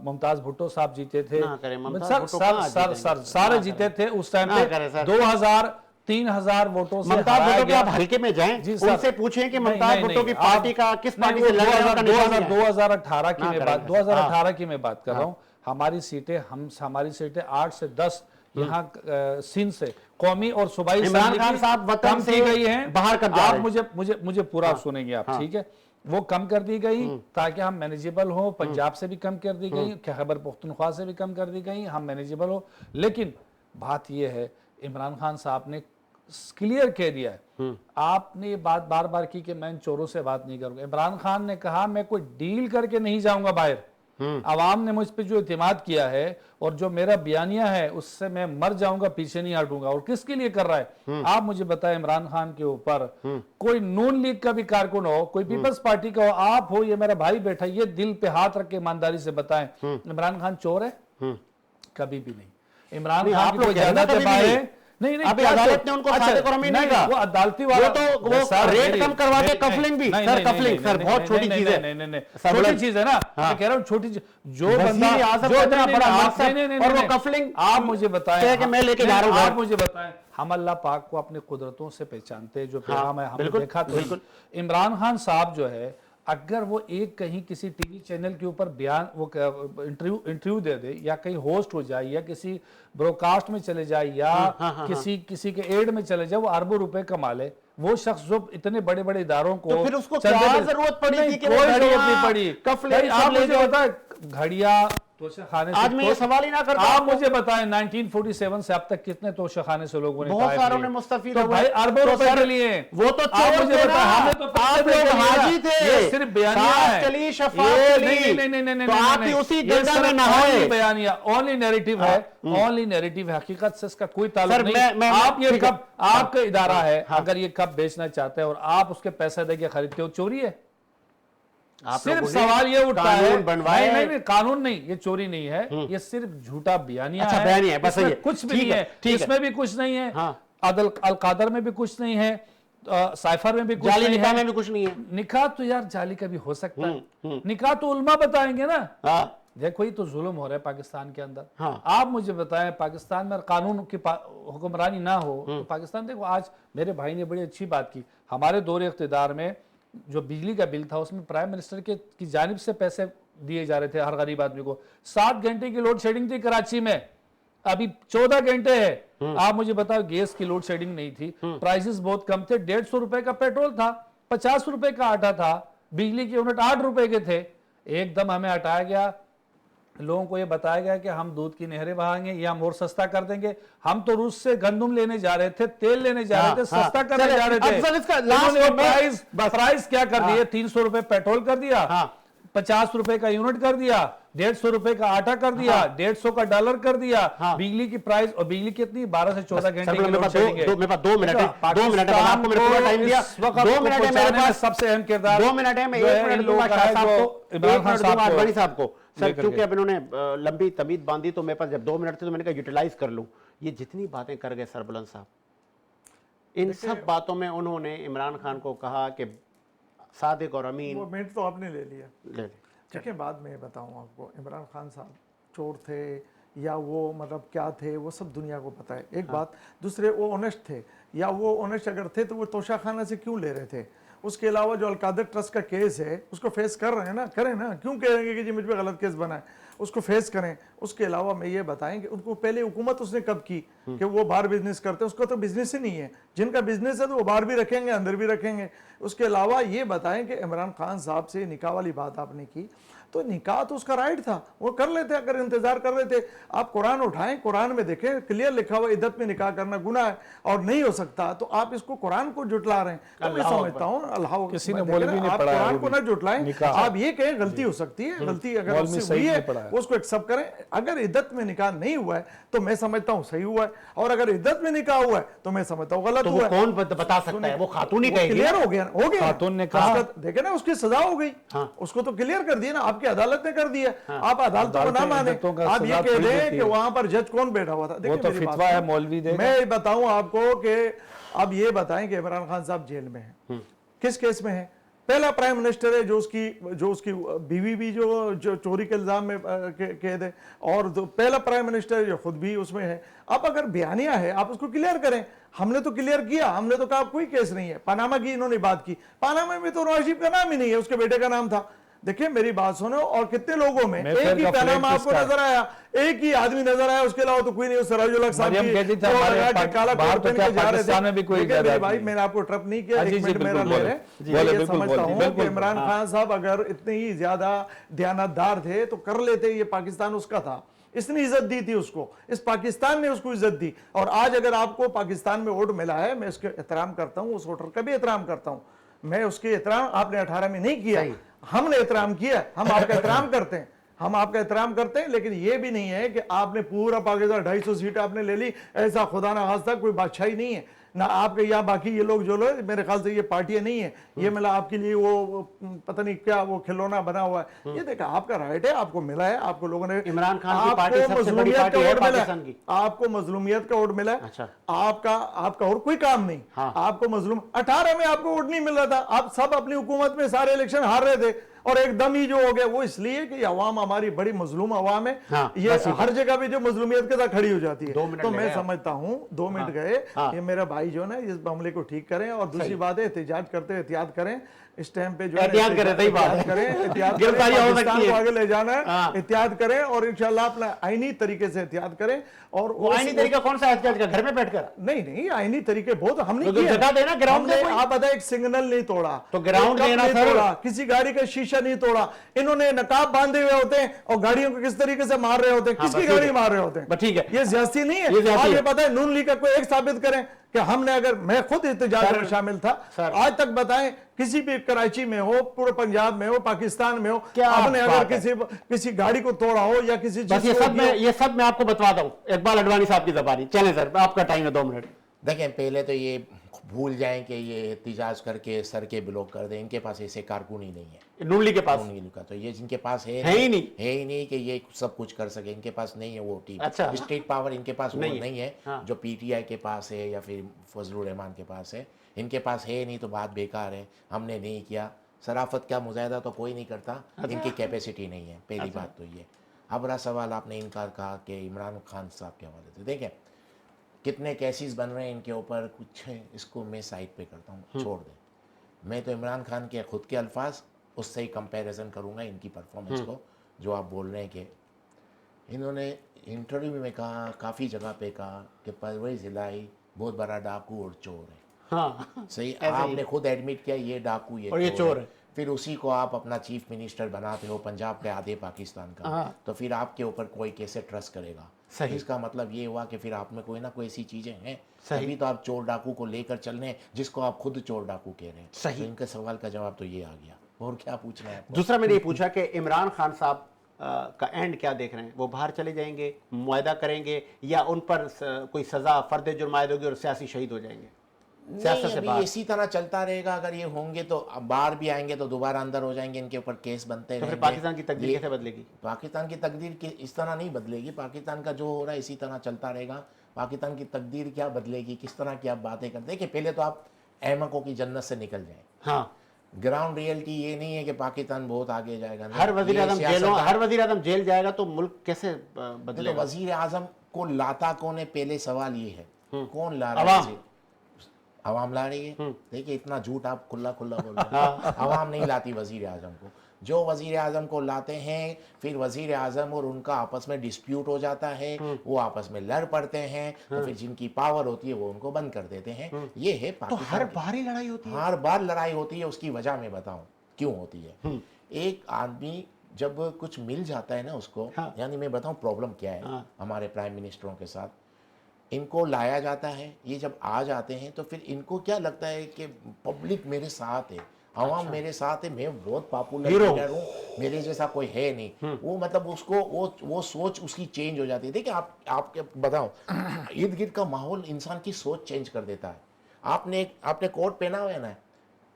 मुमताज भुट्टो साहब जीते थे, सर सारे जीते थे उस टाइम पे। 3,000 वोटों से ममताज भुट्टो, आप हल्के में जाएं, उनसे पूछें कि ममताज भुट्टो की पार्टी का किस पार्टी से लड़ रहा है। 2018 की मैं बात कर रहा हूँ। हमारी सीटें 8 से 10 यहाँ सिंध से कौमी और सूबाई इमरान खान साहब वतन से गई हैं बाहर कर जा रहे हैं। आप मुझे पूरा सुनेंगे आप, ठीक है? वो कम कर दी गई ताकि हम मैनेजेबल हो। पंजाब से भी कम कर दी गई, खैबर पख्तूनख्वा से भी कम कर दी गई, हम मैनेजेबल हो। लेकिन बात यह है, इमरान खान साहब ने क्लियर कह दिया है, आपने ये बात बार बार की कि मैं इन चोरों से बात नहीं करूंगा। इमरान खान ने कहा मैं कोई डील करके नहीं जाऊंगा बाहर। आवाम ने मुझ पर जो इत्मीनाद किया है और जो मेरा बयानिया है उससे मैं मर जाऊंगा, पीछे नहीं हटूंगा। और किसके लिए कर रहा है आप मुझे बताएं? इमरान खान के ऊपर कोई नून लीग का भी कारकुन हो, कोई पीपल्स पार्टी का हो, आप हो, ये मेरा भाई बैठा, ये दिल पे हाथ रख के ईमानदारी से बताएं, इमरान खान चोर है? कभी भी नहीं। इमरान खान की कोई ज्यादा नहीं, अभी अदालत ने उनको सादे कौमी नहीं कहा, वो अदालती वाला वो रेट कम करवा के कफलिंग भी। सर कफलिंग सर बहुत छोटी चीज है, नहीं छोटी चीज है ना, मैं कह रहा हूँ छोटी चीज। जो बंदा इतना बड़ा मकसद और वो कफलिंग, आप मुझे बताएं कि मैं लेके जा रहा हूँ, आप मुझे बताएं। हम अल्लाह पाक को अपनी कुदरतों से पहचानते हैं, जो पैगाम है हमने देखा। तो इमरान खान साहब जो है, अगर वो एक कहीं किसी टीवी चैनल के ऊपर बयान, वो इंटरव्यू दे दे, या कहीं होस्ट हो जाए, या किसी ब्रॉडकास्ट में चले जाए, या किसी के एड में चले जाए, वो अरबों रुपए कमा ले। वो शख्स जो इतने बड़े बड़े इदारों को, तो फिर उसको क्या जरूरत पड़ी थी कि कोई जरूरत नहीं पड़ी। आप मुझे बताए घड़िया तोशाखाने से, आज मैं ये सवाल ही ना करता। आप मुझे बताएं 1947 से अब तक कितने तोशाखाने से लोगों ने, बहुत सारों ने मुस्तफीद तो भाई अरबों रुपए के लिए। वो तो चोर थे ना, हमें तो आप लोग हाजी थे, ये सिर्फ बयानिया है। चली शफाअत चली, नहीं, तो आप ही उसी गंगा में नहाए। बयानिया ओनली नैरेटिव है, ओनली नैरेटिव है, हकीकत से इसका कोई ताल्लुक नहीं। आप ये कब, आपका इदारा है, अगर ये कब बेचना चाहते हैं और आप उसके पैसे देके खरीदते हो, चोरी है। सिर्फ सवाल ये उठता है, नहीं कानून नहीं, ये चोरी नहीं है, ये सिर्फ झूठा बयानिया है, बस कुछ भी नहीं है, इसमें भी कुछ नहीं है, अदल अल कादर में भी कुछ नहीं है, साइफर में भी कुछ नहीं है, में भी कुछ नहीं है। निकाह तो यार जाली का भी हो सकता है, निकाह तो उल्मा बताएंगे ना। देखो ये तो जुल्म हो रहा है पाकिस्तान के अंदर। आप मुझे बताएं, पाकिस्तान में कानून की हुक्मरानी ना हो तो पाकिस्तान, देखो आज मेरे भाई ने बड़ी अच्छी बात की, हमारे दौर इख्तिदार में जो बिजली का बिल था उसमें प्राइम मिनिस्टर की जानिब से पैसे दिए जा रहे थे हर गरीब आदमी को। 7 घंटे की लोड शेडिंग थी कराची में, अभी 14 घंटे है। आप मुझे बताओ, गैस की लोड शेडिंग नहीं थी, प्राइसेस बहुत कम थे, 150 रुपए का पेट्रोल था, 50 रुपए का आटा था, बिजली के यूनिट 8 रुपए के थे। एकदम हमें हटाया गया, लोगों को ये बताया गया कि हम दूध की नहरें बहाएंगे, ये हम और सस्ता कर देंगे। हम तो रूस से गंदम लेने जा रहे थे, तेल लेने जा रहे थे, सस्ता करने जा रहे थे। अब सर इसका इन्होंने लास्ट में प्राइस क्या कर दिए? 300 रुपए पेट्रोल कर दिया, 50 रुपए का यूनिट कर दिया, 150 रुपए का आटा कर दिया, 150 का डॉलर कर दिया। बिजली की प्राइस, और बिजली कितनी 12 से 14 घंटे की लोड शेडिंग है। मेरे पास 2 मिनट है, 2 मिनट है, आपको मेरे पूरा टाइम दिया। 2 मिनट है मेरे पास, सबसे अहम किरदार 2 मिनट है। मैं 1 मिनट दूंगा शाह साहब को, इमरान खान साहब को, आडवाणी साहब को। सर क्योंकि अब इन्होंने लंबी तमीद बांधी तो मेरे पास जब 2 मिनट थे तो मैंने कहा यूटिलाइज कर लूं। ये जितनी बातें कर गए सरबुलंद साहब, इन सब बातों में उन्होंने इमरान खान को कहा कि सादिक और अमीन। वो मिनट तो आपने ले लिया, ले ले। ठीक है। बाद में बताऊं आपको, इमरान खान साहब चोर थे या वो मतलब क्या थे, वो सब दुनिया को पता है। एक बात, दूसरे वो ऑनेस्ट थे, या वो ऑनेस्ट अगर थे तो वो तोशा खाना से क्यों ले रहे थे? उसके अलावा जो अलकादर ट्रस्ट का केस है उसको फेस कर रहे हैं ना, करें ना, क्यों कहेंगे कि जी मुझ पे गलत केस बना है? उसको फेस करें। उसके अलावा मैं ये बताएं कि उनको पहले हुकूमत उसने कब की कि वो बाहर बिजनेस करते हैं? उसका तो बिजनेस ही नहीं है। जिनका बिजनेस है तो वो बाहर भी रखेंगे, अंदर भी रखेंगे। उसके अलावा ये बताएं कि इमरान खान साहब से निकाह वाली बात आपने की, तो निकाह तो उसका राइट था, वो कर लेते अगर इंतजार कर रहे थे। आप कुरान उठाएं, कुरान में देखें क्लियर लिखा हुआ इद्दत में निकाह करना गुनाह है और नहीं हो सकता, तो आप इसको कुरान को जुटला रहे हैं। तो मैं समझता हूँ अल्लाह, किसी ने मौलवी ने आप पढ़ाया कुरान को ना जुटलाएं, आप ये कहें गलती हो सकती है, गलती अगर मौलवी उससे सही हुई नहीं है पढ़ाया। उसको एक्सेप्ट करें। अगर इद्दत में निकाह नहीं हुआ है तो मैं समझता हूँ सही हुआ है, और अगर इद्दत में निकाह हुआ है तो मैं समझता हूँ गलत तो हुआ वो है। कौन बता सकता है? वो खातून ही कहेगी। क्लियर हो गया, हो गया। खातून ने कहा, देखे ना उसकी सजा हो गई, उसको तो क्लियर कर दिया ना, आपकी अदालत ने कर दिया। आप अदालतों को ना माने, आप ये कह दें कि वहां पर जज कौन बैठा हुआ था। वो तो फितवा है, मौलवी देगा। मैं बताऊं आपको कि अब ये बताएं कि इमरान खान साहब जेल में हैं, किस केस में है? पहला प्राइम मिनिस्टर है जो उसकी बीवी भी जो चोरी के इल्जाम में कैद है, और पहला प्राइम मिनिस्टर है जो खुद भी उसमें है। अब अगर बयानिया है आप उसको क्लियर करें। हमने तो क्लियर किया, हमने तो कहा कोई केस नहीं है। पनामा की इन्होंने बात की, पनामा में तो नवाज शरीफ का नाम ही नहीं है, उसके बेटे का नाम था। देखिए मेरी बात सुनो, और कितने लोगों में एक ही पनामा आपको नजर आया, एक ही आदमी नजर आया, उसके अलावा तो कोई नहीं। सराजुल हक साहब की काला कोट पहन के जा रहे थे। मेरे भाई मैंने आपको ट्रप नहीं किया, एक मिनट मेरा ले रहे। ये समझता हूं कि इमरान खान साहब अगर इतने ही ज्यादा ध्यानदार थे तो कर लेते। ये पाकिस्तान उसका था, इसने इज्जत दी थी उसको, इस पाकिस्तान ने उसको इज्जत दी। और आज अगर आपको पाकिस्तान में वोट मिला है, मैं उसके एहतराम करता हूं, उस वोटर का भी एहतराम करता हूं। मैं उसके एहतराम, आपने 18 में नहीं किया, हमने एहतराम किया, हम आपका एहतराम करते हैं, हम आपका एहतराम करते हैं। लेकिन ये भी नहीं है कि आपने पूरा पाकिस्तान 250 सीट आपने ले ली, ऐसा खुदा ना खास्ता कोई बादशाही नहीं है ना आपके यहाँ। बाकी ये लोग जो लोग, मेरे ख्याल से ये पार्टियां नहीं है, ये मिला आपके लिए वो पता नहीं क्या वो खिलौना बना हुआ है। ये देखा आपका राइट है, आपको मिला है, आपको लोगों ने, इमरान खान की पार्टी सबसे बड़ी पार्टी है पाकिस्तान की, आपको मजलूमियत का वोट मिला है। अच्छा। आपका और कोई काम नहीं। आपको मजलूम 18 में आपको वोट नहीं मिल रहा था, आप सब अपनी हुकूमत में सारे इलेक्शन हार रहे थे, और एकदम ही जो हो गया वो इसलिए कि अवाम हमारी बड़ी मजलूम अवाम है। ये हर जगह भी जो मजलूमियत के साथ खड़ी हो जाती है। तो मैं समझता हूं 2 मिनट गए, ये मेरा भाई जो ना इस मामले को ठीक करें। और दूसरी बात है, एहतिजाज करते एहतियात करें, इस टाइम पे जो एहतियात करें, सही बात है। एहतियात गिरफ्तारी हो सकती है, को आगे ले जाना है, एहतियात करें और इंशाल्लाह अपना आईनी तरीके से एहतियात करें। और वो आईनी तरीका कौन सा एहतियात का? घर में बैठकर? नहीं, आईनी तरीके बहुत हमने किए। जगह देना ग्राउंड में, आप बताए एक सिग्नल नहीं तोड़ा तो ग्राउंड देना सर, किसी गाड़ी का शीशा नहीं तोड़ा। इन्होंने नकाब बांधे हुए होते हैं और गाड़ियों को किस तरीके से मार रहे होते हैं, किसकी गाड़ी मार रहे होते हैं। ठीक है, ये ज्यादती नहीं है। आप ये पता है नून लीग का कोई एक साबित करें कि हमने, अगर मैं खुद एहतजाज में शामिल था, आज तक बताएं किसी भी कराची में हो, पूरे पंजाब में हो, पाकिस्तान में हो, आपने अगर किसी गाड़ी को तोड़ा हो या किसी चीज, ये सब मैं आपको बतवाता हूँ इकबाल अडवाणी साहब की ज़बानी। चलें सर, आपका टाइम है 2 मिनट। देखें, पहले तो ये भूल जाएं कि ये एहतिजाज करके सड़कें ब्लॉक कर दें, इनके पास ऐसे कारकुन ही नहीं है। नून लीग के पास का तो ये जिनके पास है ही नहीं कि ये सब कुछ कर सके, इनके पास नहीं है वो टीम। अच्छा। स्टेट पावर इनके पास नहीं है। हाँ। जो पीटीआई के पास है या फिर फजलुर रहमान के पास है, इनके पास है नहीं, तो बात बेकार है। हमने नहीं किया, शराफत का मुजाहिदा तो कोई नहीं करता। इनकी कैपेसिटी नहीं है, पहली बात तो ये। अब रहा सवाल, आपने इनकार कहा कि इमरान खान साहब के हवाले से, देखें कितने केसेस बन रहे हैं इनके ऊपर, कुछ है, इसको मैं साइड पे करता हूँ, छोड़ दें। मैं तो इमरान खान के खुद के अल्फाज उससे ही कंपैरिजन करूँगा इनकी परफॉर्मेंस को, जो आप बोल रहे हैं कि इन्होंने इंटरव्यू में कहा, काफ़ी जगह पे कहा कि परवेज़ इलाही बहुत बड़ा डाकू और चोर है। हाँ, सही, आपने खुद एडमिट किया ये डाकू ये चोर है। फिर उसी को आप अपना चीफ मिनिस्टर बनाते हो पंजाब के आधे पाकिस्तान का, तो फिर आपके ऊपर कोई कैसे ट्रस्ट करेगा? सही। इसका मतलब ये हुआ कि फिर आप में कोई ना कोई ऐसी चीजें हैं, सही। तभी तो आप चोर डाकू को लेकर चल रहे हैं, जिसको आप खुद चोर डाकू कह रहे हैं। सही। तो इनके सवाल का जवाब तो ये आ गया, और क्या पूछना है आपको? दूसरा मैंने ये पूछा कि इमरान खान साहब का एंड क्या देख रहे हैं? वो बाहर चले जाएंगे, मुआहदा करेंगे, या उन पर कोई सजा फर्द जुर्म आयद होगी और सियासी शहीद हो जाएंगे? सियासत नहीं, से अभी बाहर। इसी तरह चलता रहेगा। अगर ये होंगे तो अब बाहर भी आएंगे तो दोबारा अंदर हो जाएंगे, इनके ऊपर केस बनते तो फिर रहेंगे। पाकिस्तान की तकदीर ये- कैसे बदलेगी? पाकिस्तान की तकदीर की इस तरह नहीं बदलेगी। पाकिस्तान का जो हो रहा है इसी तरह चलता रहेगा। पाकिस्तान की तकदीर क्या बदलेगी, किस तरह की आप बातें करते हैं कि पहले तो आप अहमकों की जन्नत से निकल जाएं। हाँ, ग्राउंड रियलिटी ये नहीं है कि पाकिस्तान बहुत आगे जाएगा। नहीं, हर वजीर ये आजम सियासतदान- हर वजीर आजम जेल जाएगा तो मुल्क कैसे नहीं, तो बदलेगा? वजीर आजम को लाता कौन है? पहले सवाल ये है, कौन ला रहा है? अवाम। वज़ीर? अवाम ला रही है। देखिए इतना झूठ आप खुला खुला बोल रहे हैं। अवाम नहीं लाती वजीर आजम को। जो वजीर आजम को लाते हैं, फिर वजीर आजम और उनका आपस में डिस्प्यूट हो जाता है, वो आपस में लड़ पड़ते हैं, तो फिर जिनकी पावर होती है वो उनको बंद कर देते हैं। ये है तो पाकिस्तान हर की- बार ही लड़ाई होती है? हर बार लड़ाई होती है। उसकी वजह मैं बताऊं क्यों होती है। एक आदमी जब कुछ मिल जाता है ना उसको, हाँ। यानी मैं बताऊं प्रॉब्लम क्या है हाँ। हमारे प्राइम मिनिस्टरों के साथ। इनको लाया जाता है, ये जब आ जाते हैं तो फिर इनको क्या लगता है कि पब्लिक मेरे साथ है, आवाम मेरे साथ है, मैं बहुत पॉपुलर हीरो। लीडर हूँ, मेरे जैसा कोई है नहीं। वो मतलब उसको वो सोच उसकी चेंज हो जाती है। देखिए आपके बताओ, इर्द गिर्द का माहौल इंसान की सोच चेंज कर देता है। आपने कोट पहना हुआ है ना,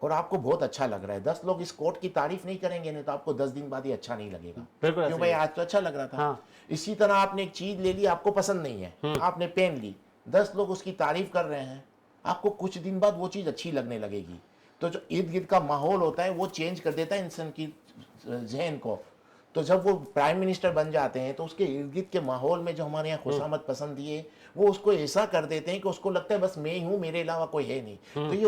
और आपको बहुत अच्छा लग रहा है, 10 लोग इस कोट की तारीफ नहीं करेंगे नहीं तो आपको 10 दिन बाद ये अच्छा नहीं लगेगा। बिल्कुल क्यों ऐसे भाई, ही है। आज तो अच्छा लग रहा था। हाँ। इसी तरह आपने एक चीज ले ली, आपको पसंद नहीं है, आपने पहन ली, 10 लोग उसकी तारीफ कर रहे हैं, आपको कुछ दिन बाद वो चीज अच्छी लगने लगेगी। तो जो इर्द गिर्द का माहौल होता है वो चेंज कर देता है इंसान की जहन को। तो जब वो प्राइम मिनिस्टर बन जाते हैं तो उसके इर्द गिर्द के माहौल में जो हमारे यहाँ खुशामद पसंद है वो उसको ऐसा कर देते हैं कि उसको लगता है बस मैं ही हूँ, मेरे अलावा कोई है नहीं। तो ये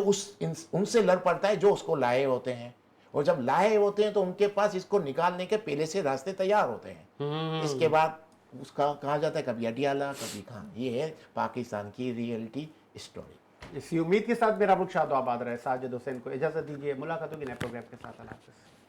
उनसे लड़ पड़ता है जो उसको लाए होते हैं, और जब लाए होते हैं तो उनके पास इसको निकालने के पहले से रास्ते तैयार होते हैं। इसके बाद उसका कहा जाता है कभी अडियाला कभी कहाँ। ये है पाकिस्तान की रियलिटी स्टोरी। इसी उम्मीद के साथ मेरा रुख शाद आबाद रहे। साजिद हुसैन को इजाजत दीजिए। मुलाकात होगी नए प्रोग्राम के साथ। अल्लाह हाफ़िज़।